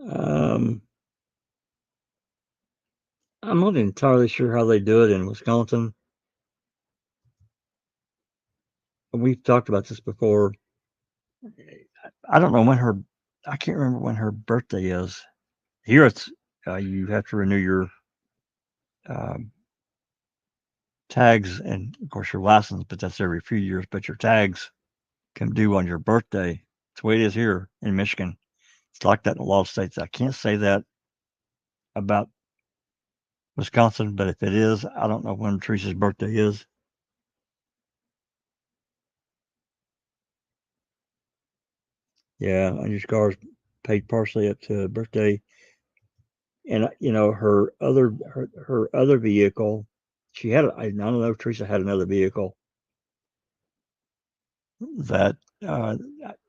I'm not entirely sure how they do it in Wisconsin. We've talked about this before. I don't know when I can't remember when her birthday is. Here it's, you have to renew your tags and, of course, your license, but that's every few years. But your tags come due on your birthday. It's the way it is here in Michigan. It's like that in a lot of states. I can't say that about Wisconsin, but if it is, I don't know when Teresa's birthday is. Yeah, on your car's paid partially up to birthday. And her other vehicle, she had. I don't know if Teresa had another vehicle that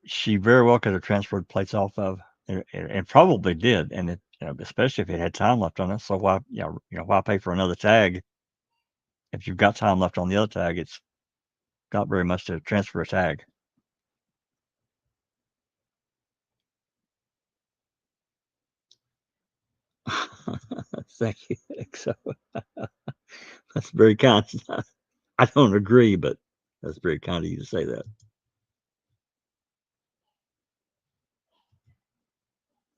she very well could have transferred plates off of, and probably did. And especially if it had time left on it. So why, why pay for another tag if you've got time left on the other tag? It's not very much to transfer a tag. Thank you. So that's very kind. I don't agree, but that's very kind of you to say that.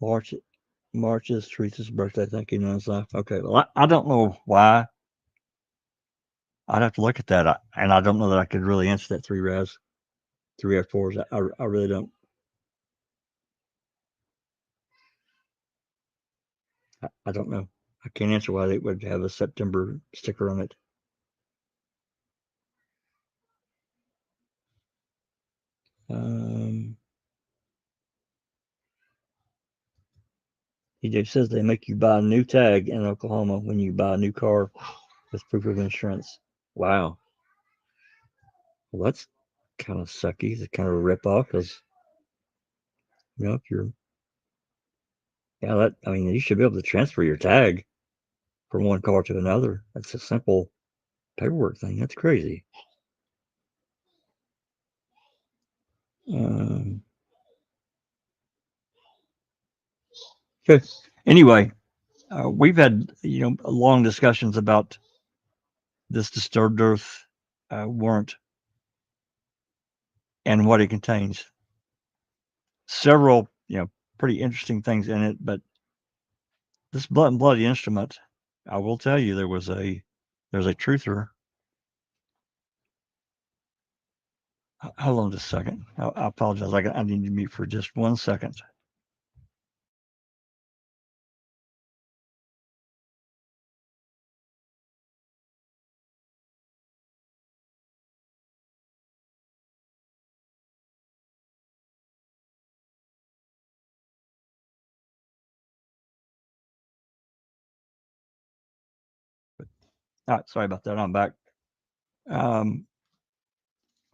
March March is Teresa's birthday. Thank you, nonstop. Okay, well, I don't know why. I'd have to look at that, and I don't know that I could really answer that 3F4s. I really don't. I don't know. I can't answer why they would have a September sticker on it. He says they make you buy a new tag in Oklahoma when you buy a new car with proof of insurance. Wow. Well, that's kind of sucky. It's kind of a rip-off because, if you're, you should be able to transfer your tag from one car to another. That's a simple paperwork thing. That's crazy. Okay. Anyway, we've had long discussions about this disturbed earth warrant and what it contains. Several pretty interesting things in it, but this blood and bloody instrument, I will tell you, there's a truther. Hold on just a second. I apologize. I need to mute for just 1 second. All right, sorry about that. I'm back.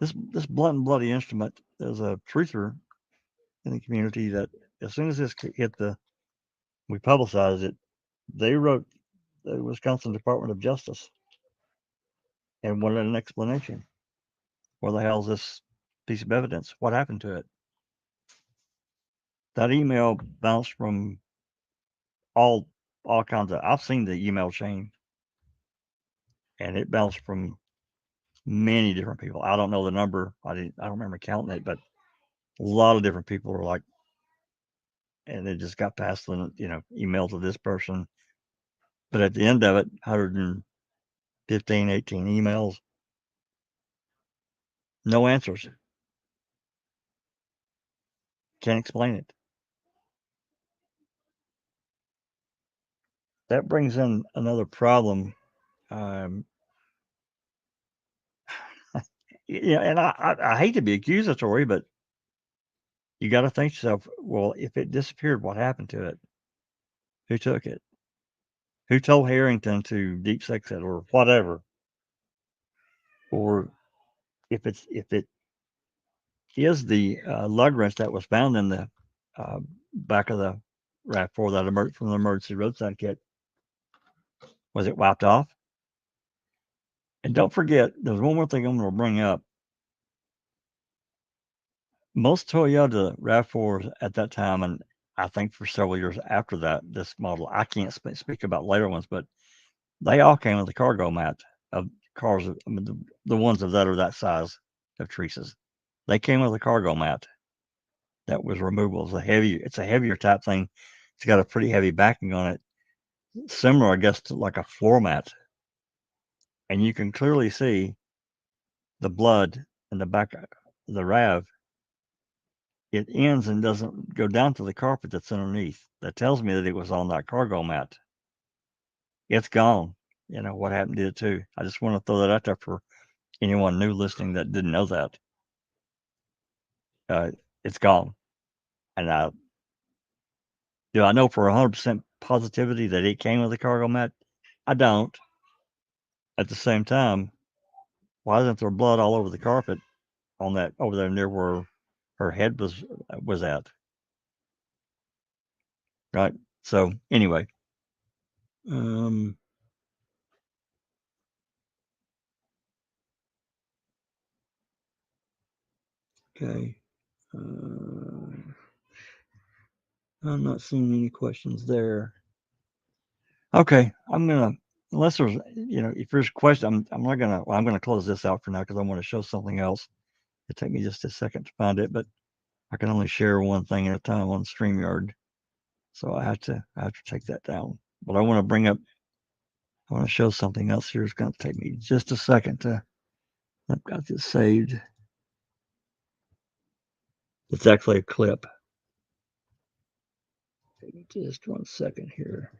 This blunt and bloody instrument, there's a truther in the community that as soon as this hit we publicized it, they wrote the Wisconsin Department of Justice and wanted an explanation. Where the hell is this piece of evidence? What happened to it? That email bounced from all kinds of. I've seen the email chain, and it bounced from many different people. I don't know the number. I don't remember counting it, but a lot of different people were like, and it just got past the email to this person. But at the end of it, 115, 18 emails, no answers. Can't explain it. That brings in another problem. And I hate to be accusatory, but you got to think to yourself, well, if it disappeared, what happened to it? Who took it? Who told Harrington to deep sex it or whatever? Or if it is the lug wrench that was found in the back of the RAV4 that emerged from the emergency roadside kit, was it wiped off? And don't forget, there's one more thing I'm going to bring up. Most Toyota RAV4s at that time, and I think for several years after that, this model, I can't speak about later ones, but they all came with a cargo mat of cars. I mean, the ones that are that size of Teresa's, they came with a cargo mat that was removable. It's a heavier type thing. It's got a pretty heavy backing on it, similar, I guess, to like a floor mat. And you can clearly see the blood in the back of the RAV. It ends and doesn't go down to the carpet that's underneath. That tells me that it was on that cargo mat. it's gone. You know what happened to it too. I just want to throw that out there for anyone new listening that didn't know that. It's gone, and do I know for 100% positivity that it came with a cargo mat? I don't. At the same time, why isn't there blood all over the carpet on that over there near where her head was at? Right. So anyway, okay. I'm not seeing any questions there. Okay, I'm gonna unless there's if there's a question, I'm not gonna. Well, I'm gonna close this out for now because I want to show something else. It'll take me just a second to find it, but I can only share one thing at a time on StreamYard, so I have to take that down. But I want to bring up. I want to show something else here. It's going to take me just a second to. I've got this saved. It's actually a clip. Take me just 1 second here.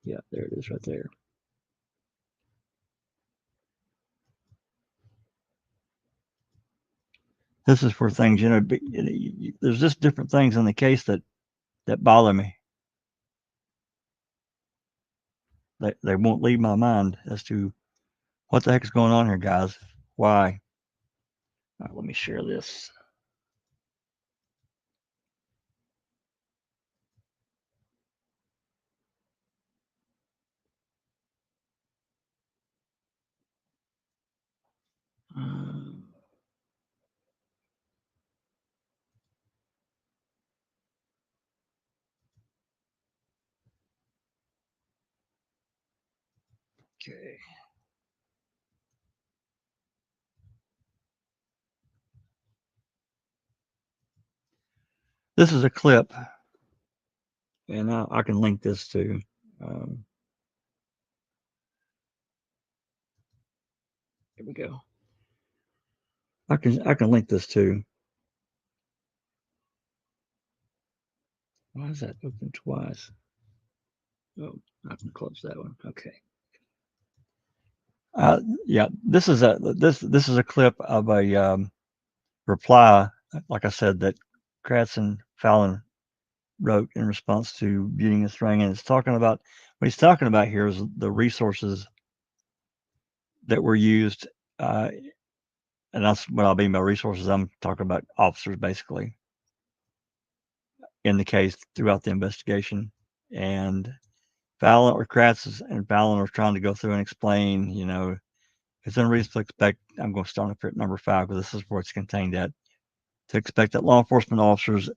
Yeah, there it is right there. This is for things, there's just different things in the case that bother me. They won't leave my mind as to what the heck is going on here, guys. Why? All right, let me share this. Okay. This is a clip, and I can link this to. Here we go. I can link this too. Why is that open twice? Oh, I can close that one. Okay. Yeah, this is a clip of a reply, like I said, that Kratz and Fallon wrote in response to viewing this string, and it's talking about what he's talking about here is the resources that were used, and that's what I mean by resources. I'm talking about officers basically in the case throughout the investigation, and Fallon or Kratz and Fallon are trying to go through and explain, it's unreasonable to expect. I'm going to start up at number 5 because this is where it's contained at. To expect that law enforcement officers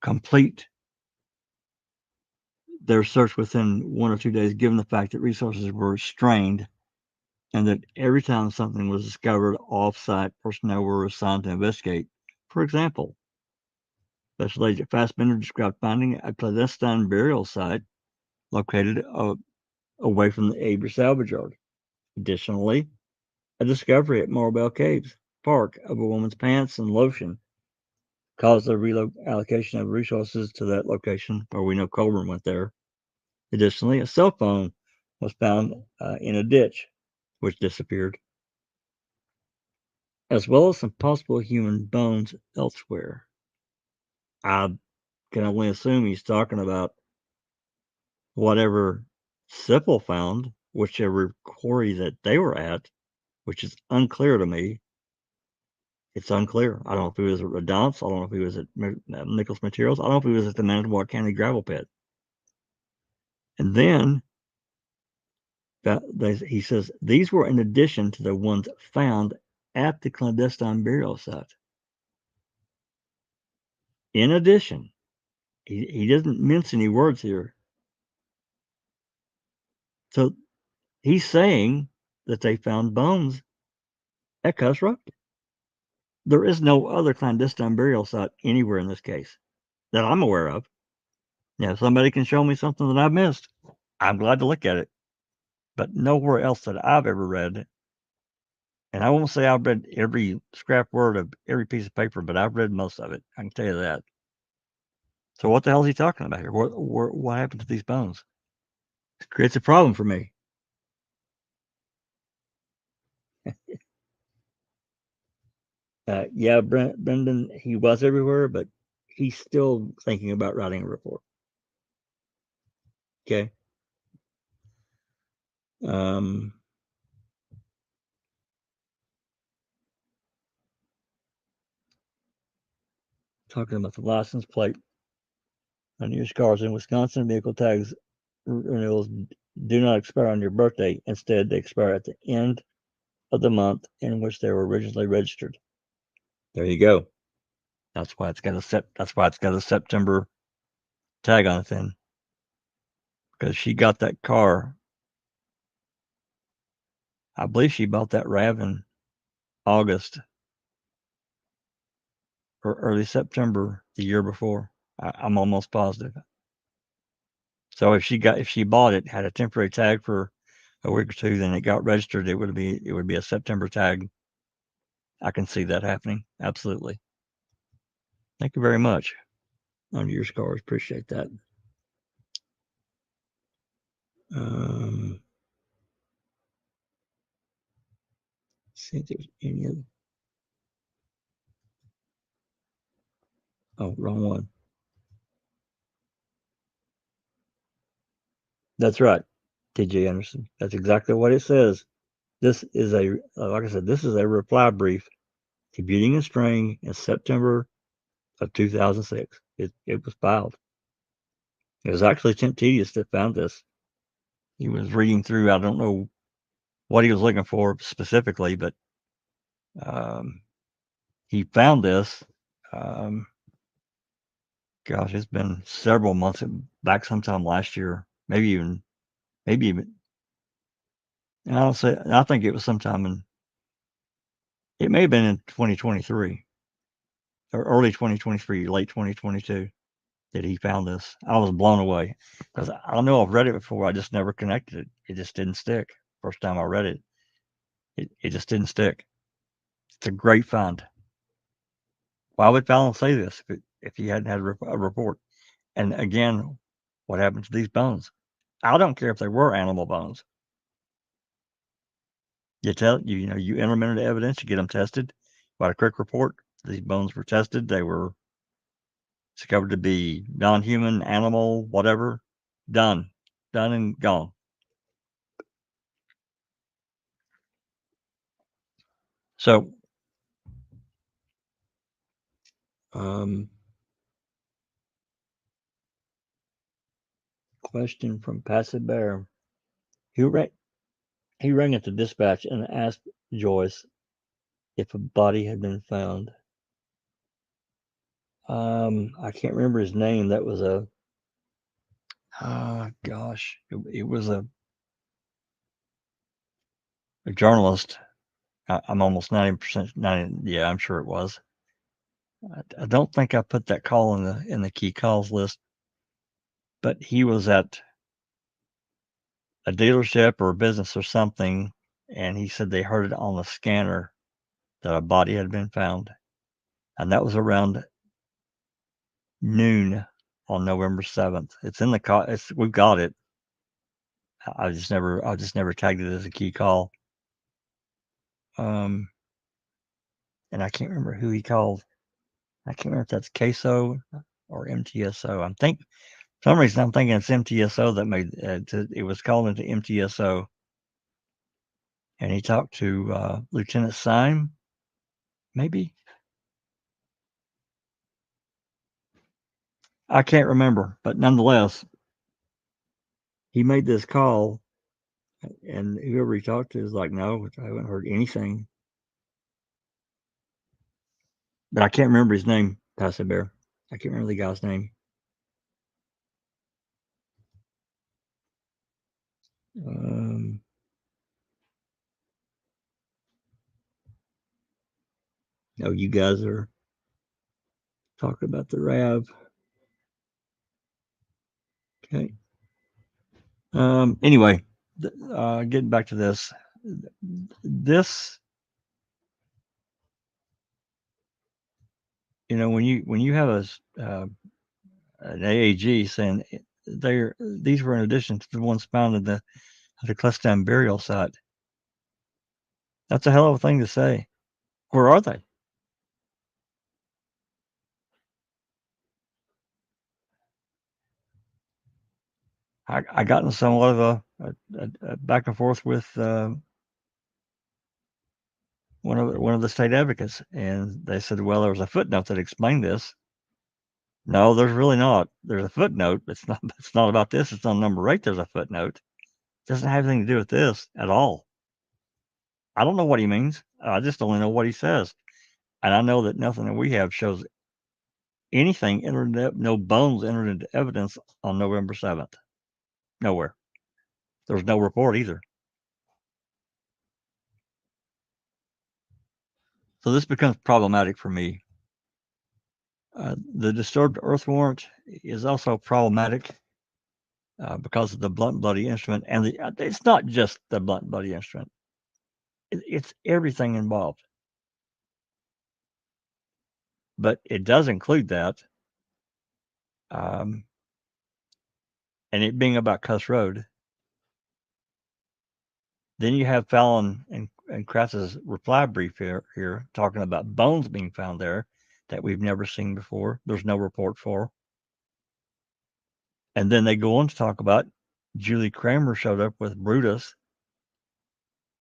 complete their search within 1 or 2 days, given the fact that resources were strained and that every time something was discovered off-site, personnel were assigned to investigate. For example, Special Agent Fassbender described finding a clandestine burial site located away from the Avery salvage yard. Additionally, a discovery at Marbell Caves Park of a woman's pants and lotion caused the reallocation of resources to that location, where we know Colburn went there. Additionally, a cell phone was found in a ditch, which disappeared, as well as some possible human bones elsewhere. I can only assume he's talking about whatever Sipple found, whichever quarry that they were at, which is unclear to me. It's unclear. I don't know if he was at Redonce. I don't know if he was at Nichols Materials. I don't know if he was at the Manitowoc County gravel pit. And then he says these were in addition to the ones found at the clandestine burial site. In addition, he doesn't mince any words here. So he's saying that they found bones at Kuss Rd. There is no other clandestine burial site anywhere in this case that I'm aware of. Now, if somebody can show me something that I've missed, I'm glad to look at it. But nowhere else that I've ever read, and I won't say I've read every scrap word of every piece of paper, but I've read most of it. I can tell you that. So what the hell is he talking about here? What happened to these bones? It creates a problem for me. Yeah, Brendan, he was everywhere, but he's still thinking about writing a report. Okay. Talking about the license plate on used cars in Wisconsin, vehicle tags renewals do not expire on your birthday. Instead, they expire at the end of the month in which they were originally registered. There you go. That's why it's got a September tag on it then. Because she got that car. I believe she bought that RAV in August or early September the year before. I'm almost positive. So if she bought it, had a temporary tag for a week or two, then it got registered, it would be a September tag. I can see that happening. Absolutely. Thank you very much on your scores. Appreciate that. See if there's any other. Oh, wrong one. That's right, TJ Anderson. That's exactly what it says. This is like I said, this is a reply brief debuting a string in September of 2006. It was filed. It was actually Tim Tedious that found this. He was reading through, I don't know what he was looking for specifically, but he found this. Gosh, it's been several months back, sometime last year, maybe even. And I think it was sometime it may have been in 2023 or early 2023, late 2022 that he found this. I was blown away because I know I've read it before. I just never connected it. It just didn't stick. First time I read it, it just didn't stick. It's a great find. Why would Fallon say this if he hadn't had a report? And again, what happened to these bones? I don't care if they were animal bones. You enter them into evidence, you get them tested. Write a quick report. These bones were tested. They were discovered to be non-human, animal, whatever. Done and gone. So, question from Passive Bear. He rang at the dispatch and asked Joyce if a body had been found. I can't remember his name. That was it was a journalist. I'm almost 90%. Yeah, I'm sure it was. I don't think I put that call in the key calls list, but he was at a dealership or a business or something, and he said they heard it on the scanner that a body had been found, and that was around noon on November 7th. It's in the call. We've got it. I just never tagged it as a key call. And I can't remember who he called. I can't remember if that's CASO or MTSO. For some reason I'm thinking it's MTSO that made it was called into MTSO, and he talked to Lieutenant Syme, maybe. I can't remember, but nonetheless, he made this call, and whoever he talked to is like, no, I haven't heard anything. But I can't remember his name, Passive Bear. I can't remember the guy's name. No, you guys are talking about the RAV. Okay. Anyway, getting back to this. When you have an AAG saying these were in addition to the ones found at the Kuss burial site. That's a hell of a thing to say. Where are they? I got in somewhat of a back and forth with one of the state advocates, and they said, well, there was a footnote that explained this. No, there's really not. There's a footnote. It's not about this. It's on number 8. There's a footnote. It doesn't have anything to do with this at all. I don't know what he means. I just only know what he says. And I know that nothing that we have shows anything entered, no bones entered into evidence on November 7th. Nowhere. There was no report either. So this becomes problematic for me. The disturbed earth warrant is also problematic because of the blunt bloody instrument, and it's not just the blunt bloody instrument. It's everything involved. But it does include that. And it being about Kuss Rd. Then you have Fallon and Kratz's reply brief here talking about bones being found there that we've never seen before. There's no report for. And then they go on to talk about Julie Kramer showed up with Brutus,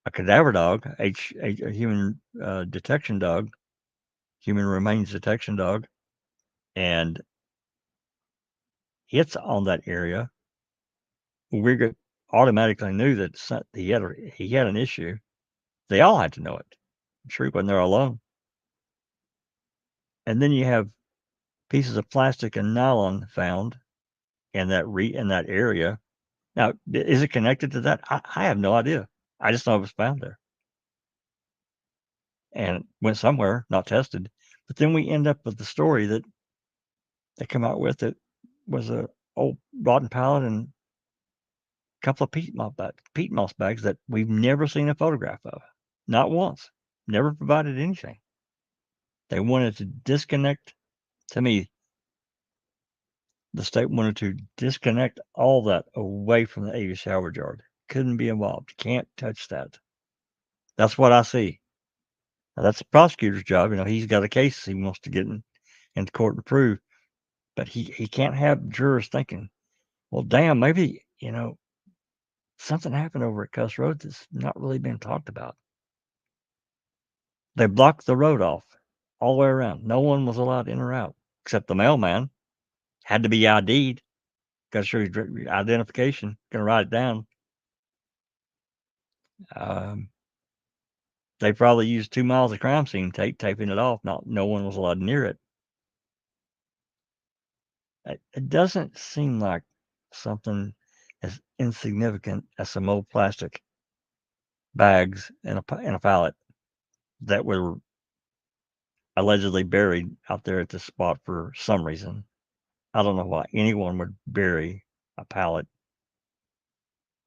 a cadaver dog, a human detection dog, human remains detection dog, and hits on that area. We automatically knew that he had an issue. They all had to know it. I'm sure he wasn't there alone. And then you have pieces of plastic and nylon found in that area. Now, is it connected to that? I have no idea. I just know it was found there and went somewhere, not tested. But then we end up with the story that they come out with. It was a old rotten pallet and a couple of peat moss bags that we've never seen a photograph of, not once. Never provided anything. They wanted to disconnect. To me, the state wanted to disconnect all that away from the Avery salvage yard. Couldn't be involved. Can't touch that. That's what I see. Now, that's the prosecutor's job. He's got a case he wants to get into court to prove, but he can't have jurors thinking, well, damn, maybe, something happened over at Kuss Rd that's not really being talked about. They blocked the road off all the way around. No one was allowed in or out except the mailman. Had to be ID'd. Got to show your identification. Going to write it down. They probably used 2 miles of crime scene tape, taping it off. No one was allowed near it. It doesn't seem like something as insignificant as some old plastic bags in a pallet that were allegedly buried out there at this spot for some reason. I don't know why anyone would bury a pallet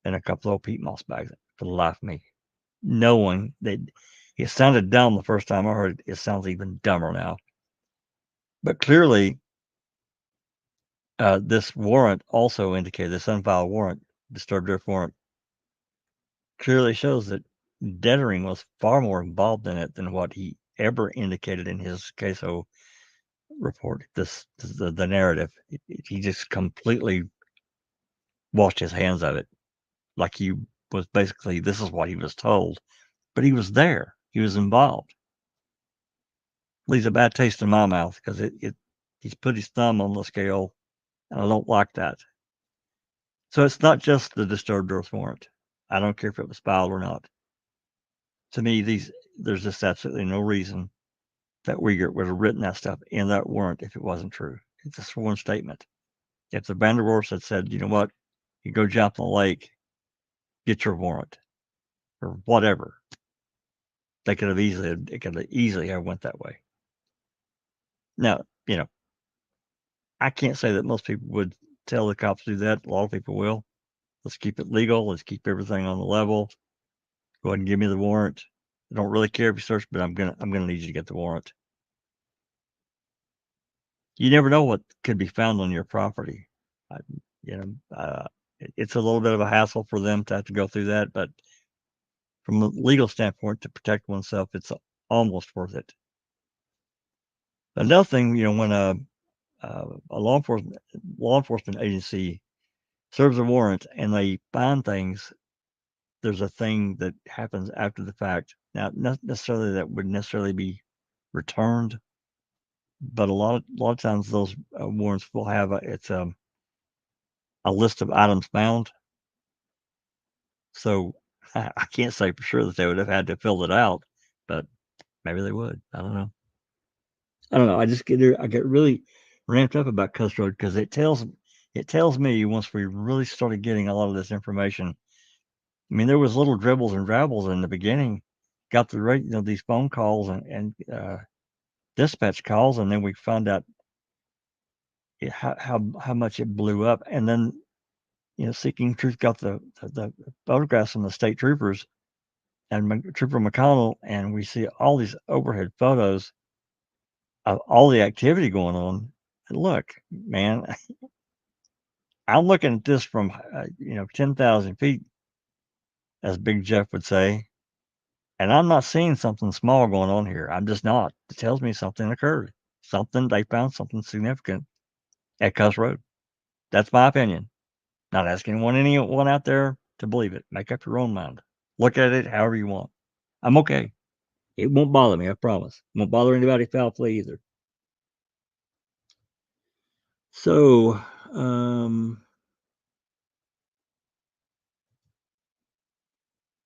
in a couple of old peat moss bags, for the life of me. Knowing that it sounded dumb the first time I heard it, it sounds even dumber now. But clearly, this warrant also indicated, this unfiled warrant, disturbed earth warrant, clearly shows that Dettering was far more involved in it than what he ever indicated in his CASO report. The narrative, he just completely washed his hands of it, like he was basically, this is what he was told, but he was there, he was involved. Leaves a bad taste in my mouth because he's put his thumb on the scale, and I don't like that. So it's not just the disturbed earth warrant. I don't care if it was filed or not. To me, there's just absolutely no reason that Uyghur would have written that stuff in that warrant if it wasn't true. It's a sworn statement. If the Vanderwerfs had said, you know what, you go jump in the lake, get your warrant, or whatever, it could have easily have went that way. Now, I can't say that most people would tell the cops to do that. A lot of people will. Let's keep it legal. Let's keep everything on the level. Go ahead and give me the warrant. I don't really care if you search, but I'm gonna need you to get the warrant. you never know what could be found on your property. I, you know, it's a little bit of a hassle for them to have to go through that, but from a legal standpoint, to protect oneself, it's almost worth it. Another thing, when a law enforcement agency serves a warrant and they find things, there's a thing that happens after the fact. Now, not necessarily that would necessarily be returned, but a lot of times those warrants will have a list of items found. So I can't say for sure that they would have had to fill it out, but maybe they would. I don't know. I get really ramped up about Kuss Rd because it tells me once we really started getting a lot of this information. I mean, there was little dribbles and drabbles in the beginning. Got the right, these phone calls and dispatch calls, and then we found out how much it blew up. And then Seeking Truth got the photographs from the state troopers and Trooper McConnell, and we see all these overhead photos of all the activity going on. And look, man, I'm looking at this from 10,000 feet, as Big Jeff would say, and I'm not seeing something small going on here. I'm just not. It tells me something occurred. They found something significant at Kuss Rd. That's my opinion. Not asking anyone out there to believe it. Make up your own mind. Look at it however you want. I'm okay. It won't bother me, I promise. It won't bother anybody foully either. So,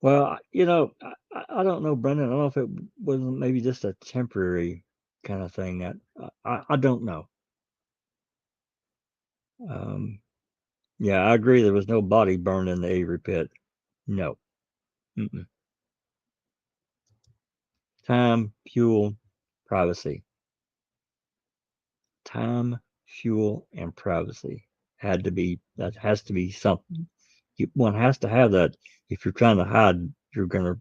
well, I don't know, Brendan. I don't know if it wasn't maybe just a temporary kind of thing. I don't know. Um, yeah, I agree. There was no body burned in the Avery pit. No. Mm-mm. Time, fuel, privacy. Time, fuel, and privacy that has to be something. One has to have that. If you're trying to hide, you're gonna,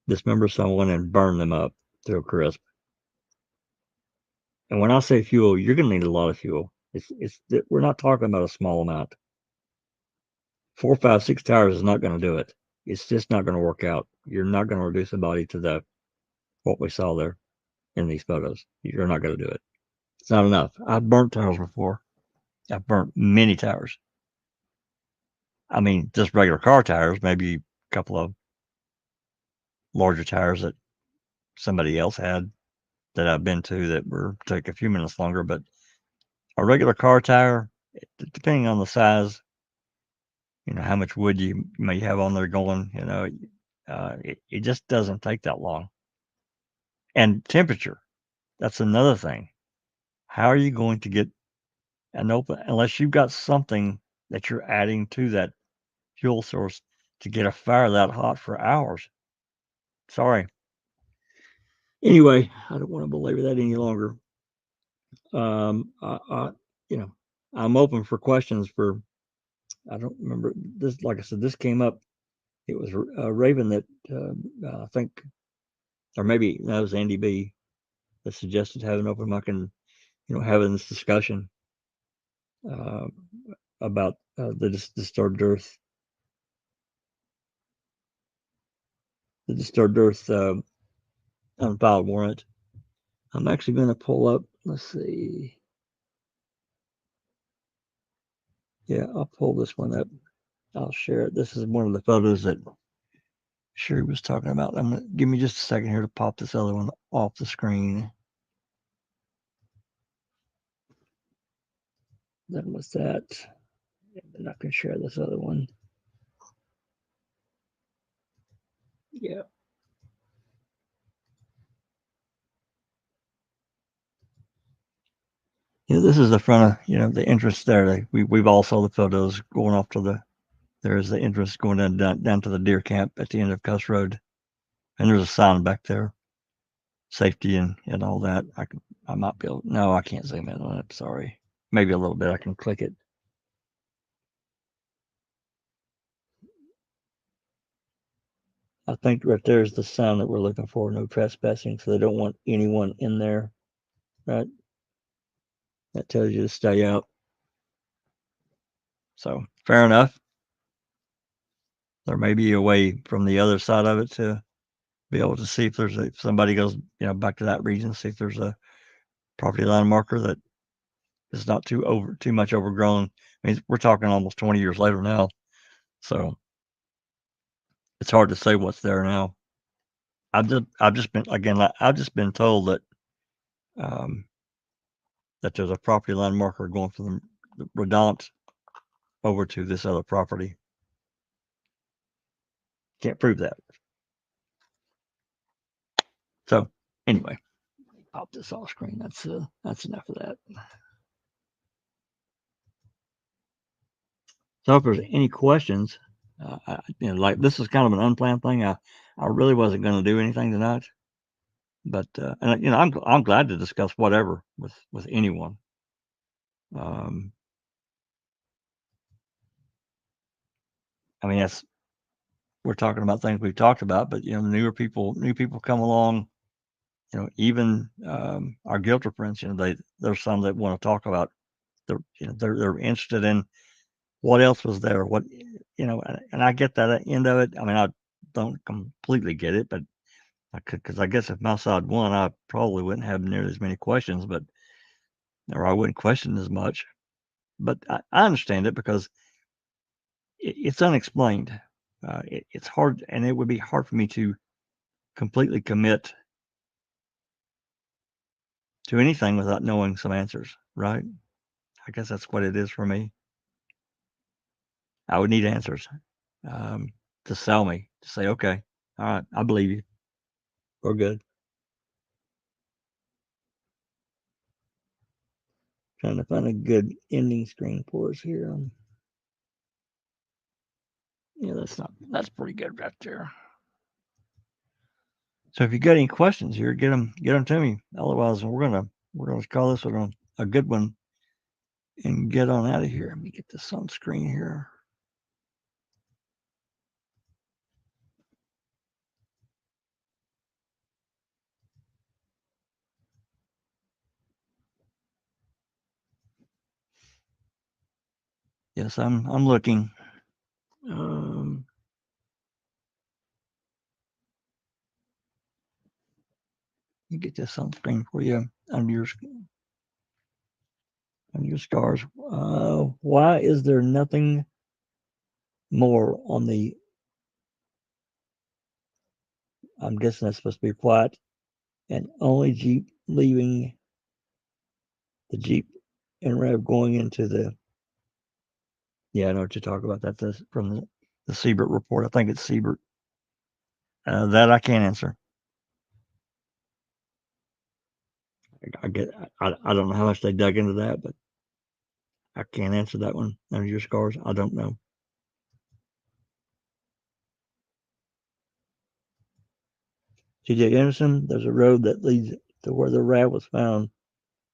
dismember someone and burn them up to a crisp. And when I say fuel, you're gonna need a lot of fuel. We're not talking about a small amount. 4, 5, 6 tires is not gonna do it. It's just not gonna work out. You're not gonna reduce a body to what we saw there in these photos. You're not gonna do it. It's not enough. I've burnt tires before. I've burnt many tires. I mean, just regular car tires, maybe a couple of larger tires that somebody else had that I've been to that were take a few minutes longer. But a regular car tire, depending on the size, how much wood you may have on there going, it just doesn't take that long. And temperature, that's another thing. How are you going to get an open, unless you've got something that you're adding to that fuel source to get a fire that hot for hours? Sorry. Anyway, I don't want to belabor that any longer. I'm open for questions for, I don't remember this. Like I said, this came up. It was Raven that I think, or maybe that was Andy B that suggested having an open mic and having this discussion uh, about the disturbed earth, unfiled warrant. I'm actually going to pull up. Let's see. Yeah, I'll pull this one up. I'll share it. This is one of the photos that Sherry was talking about. Give me just a second here to pop this other one off the screen. That was that. And I can share this other one. Yeah. Yeah, this is the front of the entrance there. We've all saw the photos going off to there's the entrance going down to the deer camp at the end of Kuss Rd, and there's a sign back there, safety and all that. I might be able. No, I can't zoom in on it. Sorry. Maybe a little bit. I can click it. I think right there's the sign that we're looking for. No trespassing. So they don't want anyone in there, right? that tells you to stay out. So fair enough. There may be a way from the other side of it to be able to see if somebody goes, back to that region, see if there's a property line marker that is not too much overgrown. I mean, we're talking almost 20 years later now, so it's hard to say what's there now. I've just been told that that there's a property line marker going from the Redont over to this other property. Can't prove that. So anyway, pop this off screen. That's enough of that. So if there's any questions, like this is kind of an unplanned thing. I really wasn't going to do anything tonight, but and I'm glad to discuss whatever with anyone. I mean, we're talking about things we've talked about, but new people come along. Even our guilty friends, there's some that want to talk about. They're interested in what else was there, and I get that end of it. I mean, I don't completely get it, but because I guess if my side won, I probably wouldn't have nearly as many questions, or I wouldn't question as much. But I understand it because it's unexplained. It's hard, and it would be hard for me to completely commit to anything without knowing some answers, right? I guess that's what it is for me. I would need answers to sell me, to say, okay, all right, I believe you. We're good. Trying to find a good ending screen for us here. Yeah, that's pretty good right there. So if you got any questions here, get them to me. Otherwise, we're gonna call this one a good one and get on out of here. Let me get this on screen here. Yes, I'm looking. Let me get this on screen for you under your scars. Why is there nothing more on the? I'm guessing that's supposed to be quiet, and only Jeep leaving the Jeep and Rev going into the. Yeah, I know what you're talking about. That's from the Siebert report. I think it's Siebert. That I can't answer. I don't know how much they dug into that, but I can't answer that one. Under your scars, I don't know. TJ Anderson, there's a road that leads to where the rat was found.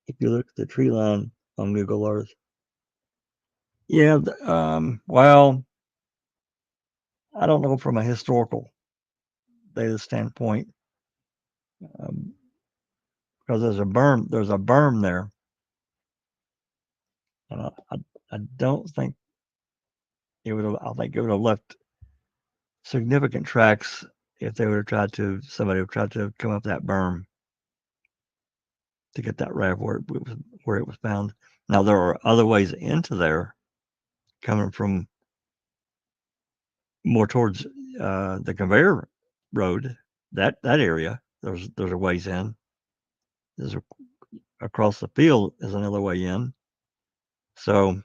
If you look at the tree line on Google Earth. Yeah, well, I don't know from a historical data standpoint, because there's a berm there, and I don't think it would have. I think it would have left significant tracks if they would have somebody would have tried to come up that berm to get that rav where it was found. Now there are other ways into there, coming from more towards the conveyor road. That area, there's a ways in. There's across the field is another way in. So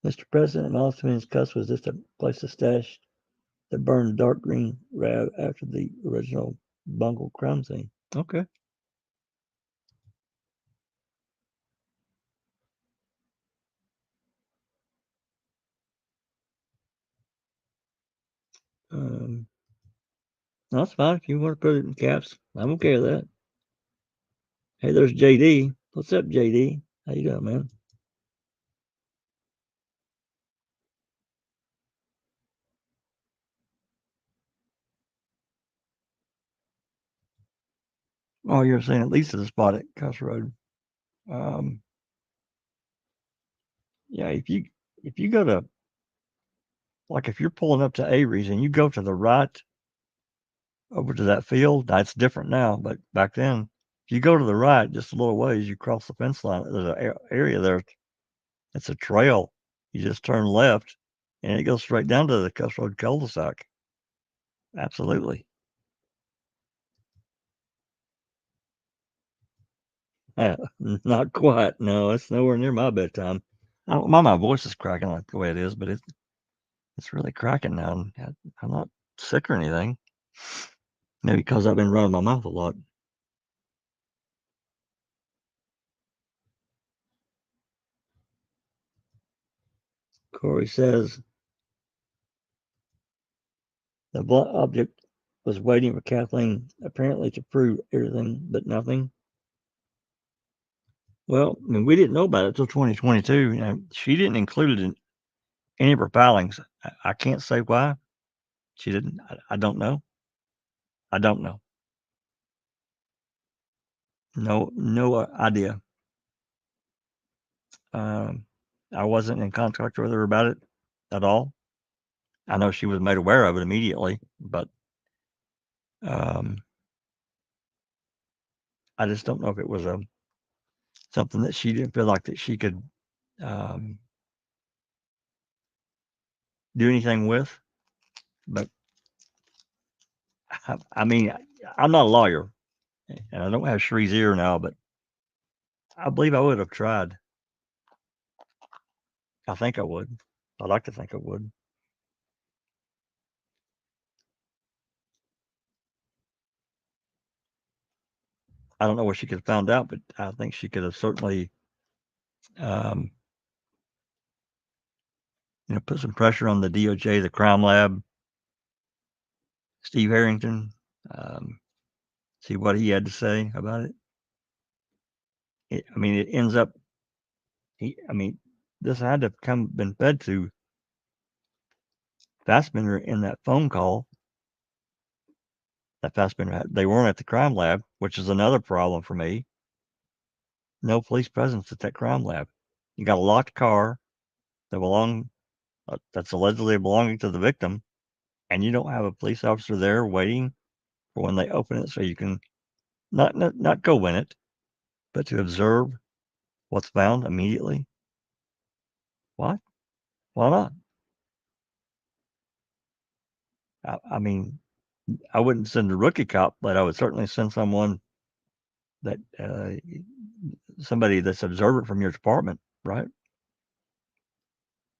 Mr. President, my means Kuss was just a place to stash the burned dark green rav after the original bungle crime scene. Okay. That's fine if you want to put it in caps. I'm okay with that. Hey, there's JD. What's up, JD? How you doing, man? Oh, you're saying at least at the spot at Kuss Rd. Yeah, if you go to, like, if you're pulling up to Avery's and you go to the right over to that field, that's different now. But back then, if you go to the right just a little ways, you cross the fence line. There's an area there. It's a trail. You just turn left, and it goes straight down to the Kuss Rd cul-de-sac. Absolutely. Not quite. No, it's nowhere near my bedtime. My voice is cracking like the way it is, but it's really cracking now. I'm not sick or anything. Maybe because I've been running my mouth a lot. Corey says the blunt object was waiting for Kathleen apparently to prove everything but nothing. Well, I mean, we didn't know about it until 2022. You know, she didn't include it in any of her filings. I can't say why she didn't. I don't know. I don't know. No idea. Um, I wasn't in contact with her about it at all. I know she was made aware of it immediately, but um, I just don't know if it was something that she didn't feel like that she could um, do anything with. But I mean, I'm not a lawyer, and I don't have Shree's ear now, but I believe I would have tried. I think I would. I'd like to think I would. I don't know what she could have found out, but I think she could have certainly, um, put some pressure on the DOJ, the crime lab, Steve Harrington, um, see what he had to say about it. I mean, it ends up. I mean, this had to have been fed to Fassbender in that phone call. That Fassbender had. They weren't at the crime lab, which is another problem for me. No police presence at that crime lab. You got a locked car that that's allegedly belonging to the victim, and you don't have a police officer there waiting for when they open it, so you can not go in it, but to observe what's found immediately. What? Why not? I mean, I wouldn't send a rookie cop, but I would certainly send someone that somebody that's observant from your department, right?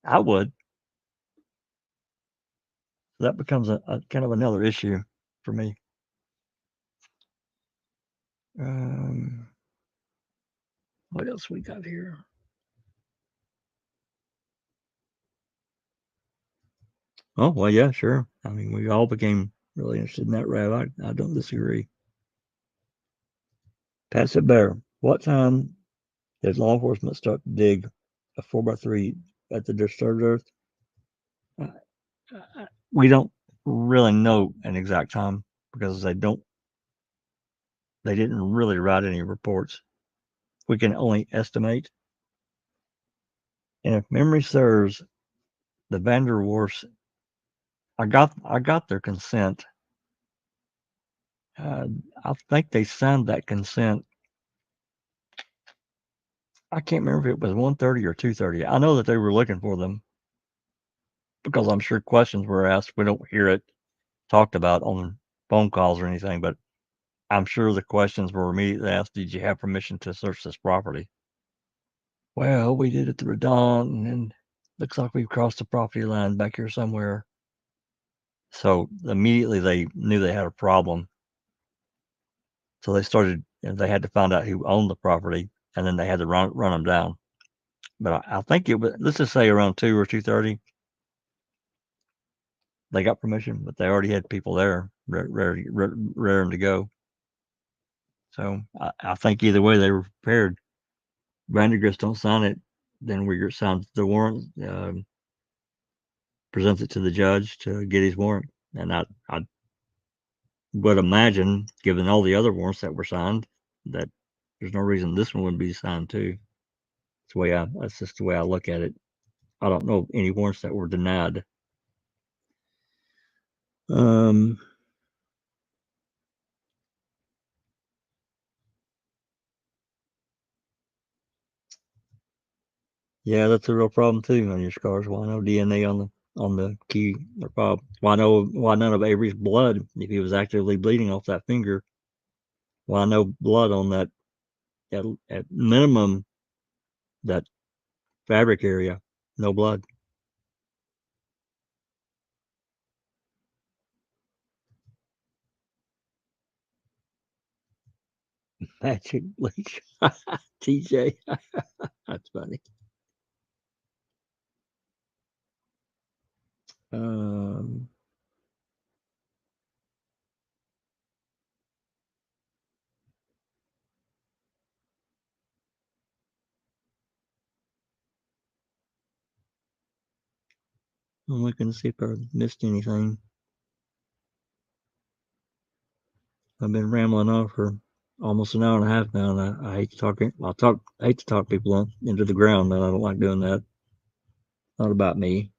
I would. That becomes a kind of another issue for me. What else we got here? Oh well, yeah, sure. I mean, we all became really interested in that rap. I don't disagree. Pass it bear. What time did law enforcement start to dig a 4x3 at the disturbed earth? Uh, we don't really know an exact time because they didn't really write any reports. We can only estimate. And if memory serves, the Vanderwerfs, I got their consent. I think they signed that consent. I can't remember if it was 1:30 or 2:30. I know that they were looking for them because I'm sure questions were asked. We don't hear it talked about on phone calls or anything, but I'm sure the questions were immediately asked, did you have permission to search this property? Well, we did it through dawn, and then looks like we've crossed the property line back here somewhere. So immediately they knew they had a problem. So they started, and they had to find out who owned the property, and then they had to run them down. But I think it was, let's just say around 2 or 2:30, they got permission, but they already had people there raring to go. So I think either way they were prepared. Vandergrift don't sign it, then we signs the warrant, presents it to the judge to get his warrant, and would imagine, given all the other warrants that were signed, that there's no reason this one wouldn't be signed too. That's just the way I look at it. I don't know of any warrants that were denied. Yeah, that's a real problem too on your scars. Why no DNA on the key or fob? Why none of Avery's blood if he was actively bleeding off that finger? Why no blood on that at minimum that fabric area? No blood. Magic bleach. TJ. That's funny. Um, I'm looking to see if I missed anything. I've been rambling on for almost an hour and a half now, and I hate to talk. I hate to talk people into the ground, but I don't like doing that. Not about me.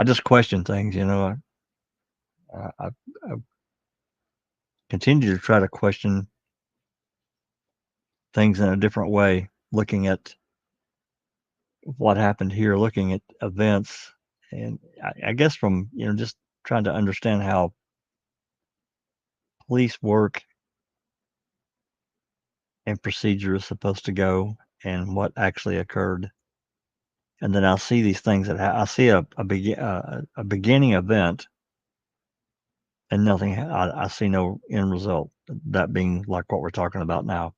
I just question things, you know. I continue to try to question things in a different way, looking at what happened here, looking at events, and I guess from just trying to understand how police work and procedure is supposed to go, and what actually occurred. And then I'll see these things that I see a beginning event, and nothing. I see no end result. That being like what we're talking about now.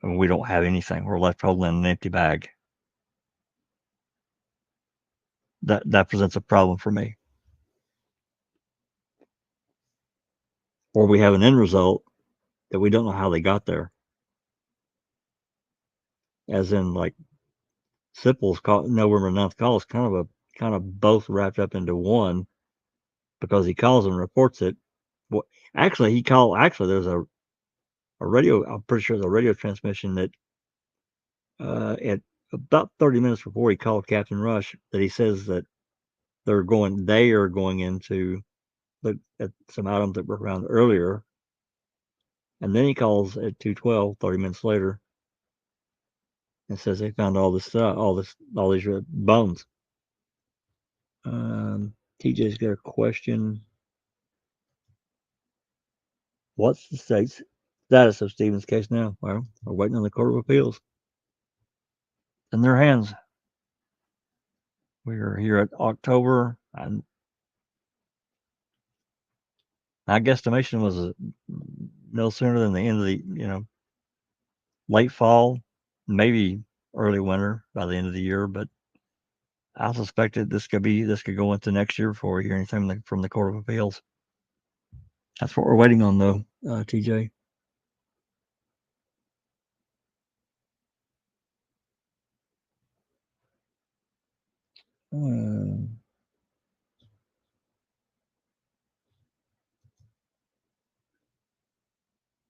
We don't have anything. We're left holding an empty bag. That presents a problem for me. Or we have an end result that we don't know how they got there. As in, like Sipple's November 9th call is kind of both wrapped up into one, because he calls and reports it. Well, actually, there's a radio. I'm pretty sure there's a radio transmission that at about 30 minutes before he called Captain Rush, that he says that they are going into look at some items that were found earlier. And then he calls at 2:12, 30 minutes later, and says they found all this stuff, all these bones. TJ's got a question. What's the state's status of Stevens' case now? Well, we're waiting on the Court of Appeals. In their hands. We are here at October, and my guesstimation was no sooner than the end of the late fall, maybe early winter by the end of the year. But I suspected this could go into next year before we hear anything from the Court of Appeals. That's what we're waiting on, though, TJ.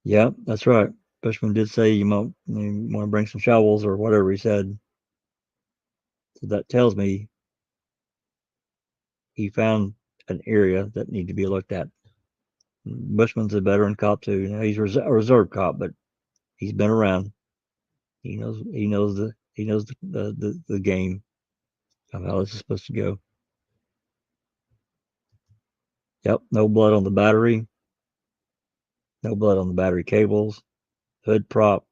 Yeah, that's right. Bushman did say you want to bring some shovels or whatever he said. So that tells me he found an area that needed to be looked at. Bushman's a veteran cop too. He's a reserve cop, but he's been around. He knows the game of how this is supposed to go. Yep, no blood on the battery. No blood on the battery cables. Hood prop,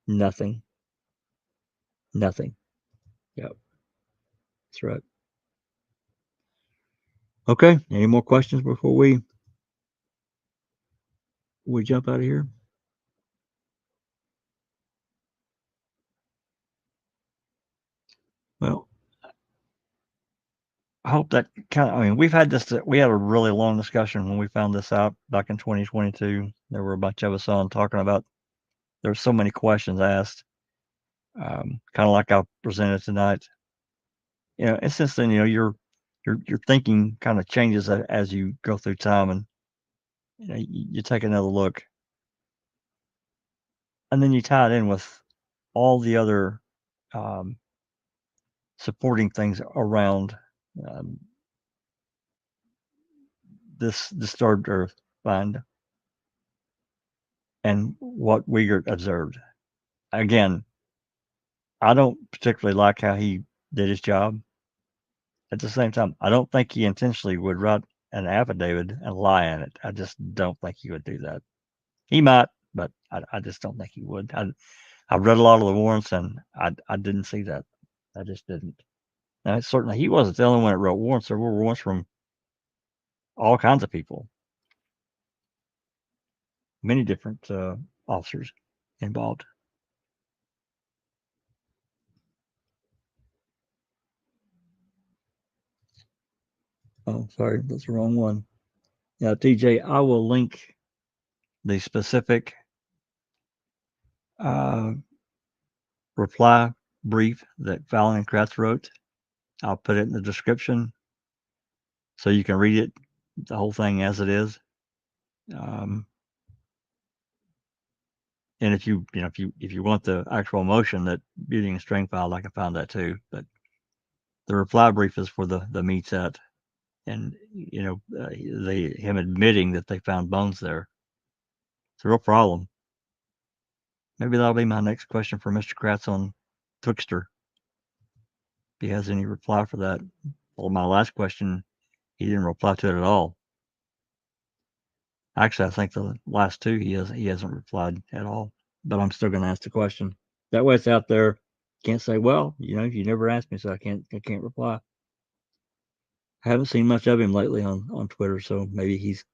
nothing. Nothing. Yep. That's right. Okay. Any more questions before we jump out of here? Well, I hope that we had a really long discussion when we found this out back in 2022. There were a bunch of us on talking about, there's so many questions asked, kind of like I presented tonight. And since then, you're your thinking kind of changes as you go through time, and you take another look, and then you tie it in with all the other supporting things around this disturbed Earth find and what Wiegert observed. Again, I don't particularly like how he did his job. At the same time, I don't think he intentionally would write an affidavit and lie in it. I just don't think he would do that. He might, but I just don't think he would. I've read a lot of the warrants, and I didn't see that. I just didn't. Now, certainly, he wasn't the only one that wrote warrants. There were warrants from all kinds of people, many different officers involved. Oh, sorry, that's the wrong one. Yeah, TJ, I will link the specific reply brief that Fallon and Kratz wrote. I'll put it in the description so you can read it, the whole thing as it is. And if you want the actual motion that Beauty and String filed, I can find that too. But the reply brief is for the meat set, and him admitting that they found bones there. It's a real problem. Maybe that'll be my next question for Mr. Kratz on Twixter. If he has any reply for that. Well, my last question, he didn't reply to it at all. Actually, I think the last two he hasn't replied at all. But I'm still going to ask the question. That way, it's out there. Can't say, well, you never asked me, so I can't reply. I haven't seen much of him lately on Twitter, so maybe he's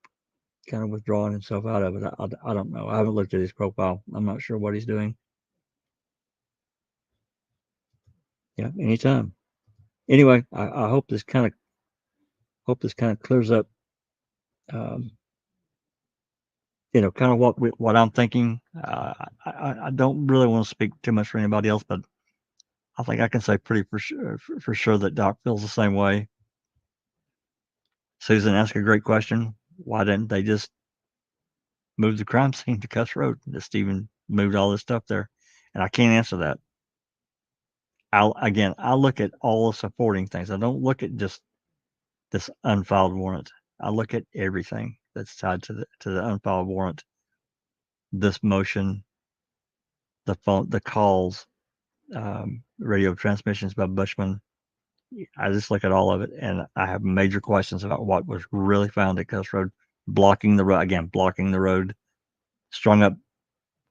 kind of withdrawing himself out of it. I don't know. I haven't looked at his profile. I'm not sure what he's doing. Yeah, anytime. Anyway, I hope this kind of clears up. Kind of what I'm thinking. I don't really want to speak too much for anybody else, but I think I can say pretty for sure that Doc feels the same way. Susan asked a great question. Why didn't they just move the crime scene to Kuss Rd? That Stephen moved all this stuff there, and I can't answer that. I look at all the supporting things. I don't look at just this unfiled warrant. I look at everything that's tied to the unfiled warrant. This motion, the phone, the calls, radio transmissions by Bushman. I just look at all of it, and I have major questions about what was really found at Kuss Rd, blocking the road, strung up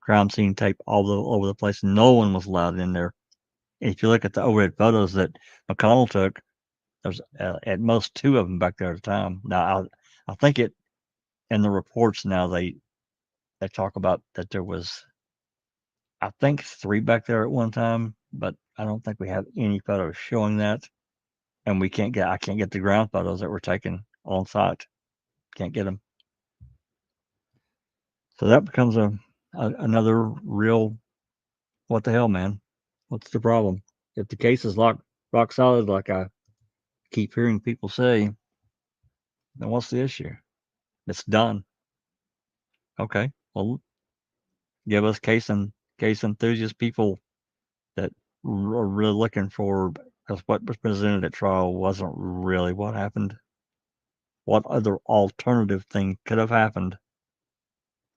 crime scene tape all over the place. No one was allowed in there. And if you look at the overhead photos that McConnell took, there's at most two of them back there at a time. Now, I think it in the reports now they talk about that there was, I think, three back there at one time, but I don't think we have any photos showing that. And I can't get the ground photos that were taken on site. Can't get them. So that becomes another real, what the hell, man? What's the problem? If the case is rock solid, like I keep hearing people say, then what's the issue? It's done. Okay. Well, give us case enthusiast people that are really looking for, because what was presented at trial wasn't really what happened. What other alternative thing could have happened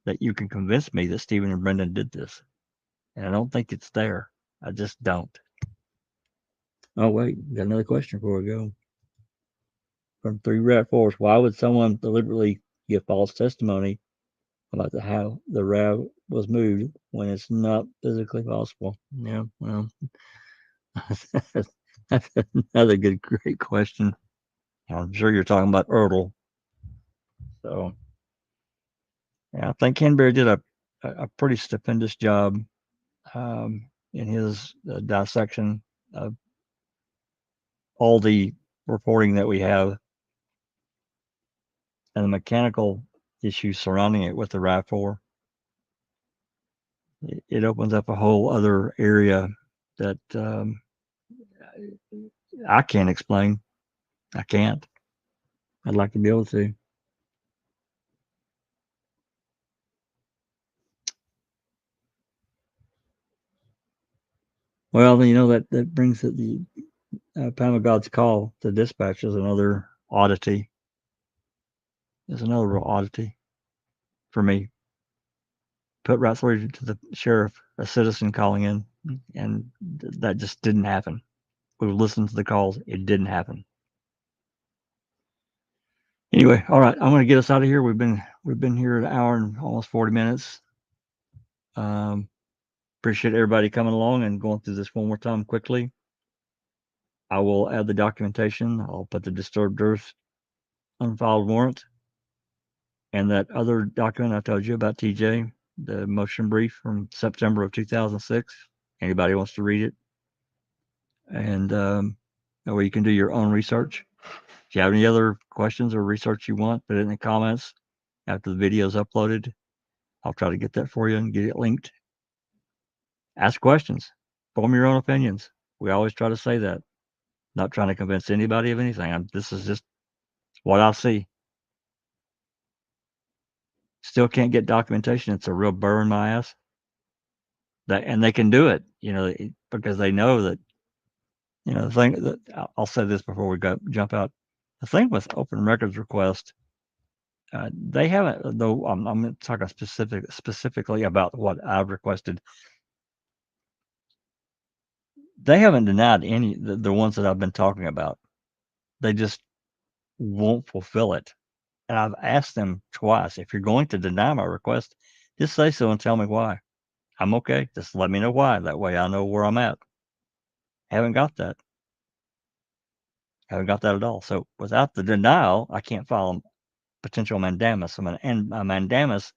that you can convince me that Stephen and Brendan did this? And I don't think it's there. I just don't. Oh, wait. Got another question before we go. From 3 RAV4s. Why would someone deliberately give false testimony about how the RAV was moved when it's not physically possible? Yeah, well, that's another great question. I'm sure you're talking about Erdl. So, yeah, I think Henberry did a pretty stupendous job in his dissection of all the reporting that we have and the mechanical issues surrounding it with the RAV4. It opens up a whole other area that I can't explain. I can't. I'd like to be able to. Well, that brings it the Pound of God's call to dispatch is another oddity. Is another real oddity for me. Put right through to the sheriff, a citizen calling in, and that just didn't happen. We listened to the calls. It didn't happen. Anyway, all right, I'm going to get us out of here. We've been here an hour and almost 40 minutes. Appreciate everybody coming along and going through this one more time quickly. I will add the documentation. I'll put the disturbed earth unfiled warrant and that other document I told you about, TJ, the motion brief from September of 2006. Anybody wants to read it, and that way you can do your own research. If you have any other questions or research you want, put it in the comments after the video is uploaded. I'll try to get that for you and get it linked. Ask questions. Form your own opinions. We always try to say that. Not trying to convince anybody of anything. This is just what I see. Still can't get documentation. It's a real burr in my ass. And they can do it, because they know that, the thing that I'll say this before we jump out. The thing with open records request, they haven't, though I'm talking specifically about what I've requested. They haven't denied any, the ones that I've been talking about. They just won't fulfill it. And I've asked them twice, if you're going to deny my request, just say so and tell me why. I'm okay. Just let me know why. That way I know where I'm at. Haven't got that. Haven't got that at all. So without the denial, I can't file a potential mandamus. And a mandamus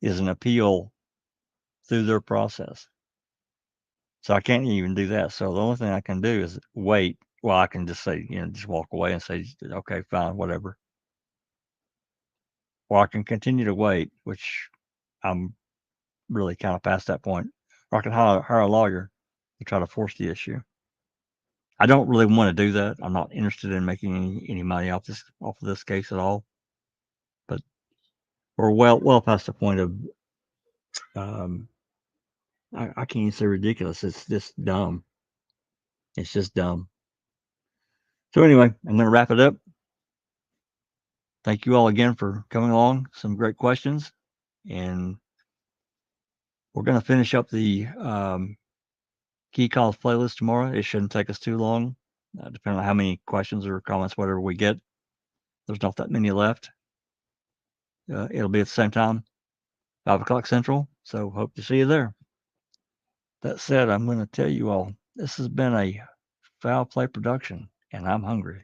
is an appeal through their process. So I can't even do that. So the only thing I can do is wait. Well, I can just say, just walk away and say, okay, fine, whatever. Or I can continue to wait, which I'm really kind of past that point. Or I can hire a lawyer to try to force the issue. I don't really want to do that. I'm not interested in making any money off of this case at all. But we're well past the point of I can't even say ridiculous. It's just dumb. It's just dumb. So anyway, I'm going to wrap it up. Thank you all again for coming along. Some great questions, and we're going to finish up the key calls playlist tomorrow. It shouldn't take us too long, depending on how many questions or comments, whatever we get. There's not that many left. It'll be at the same time, 5 o'clock Central. So hope to see you there. That said, I'm going to tell you all, this has been a Foul Play production, and I'm hungry.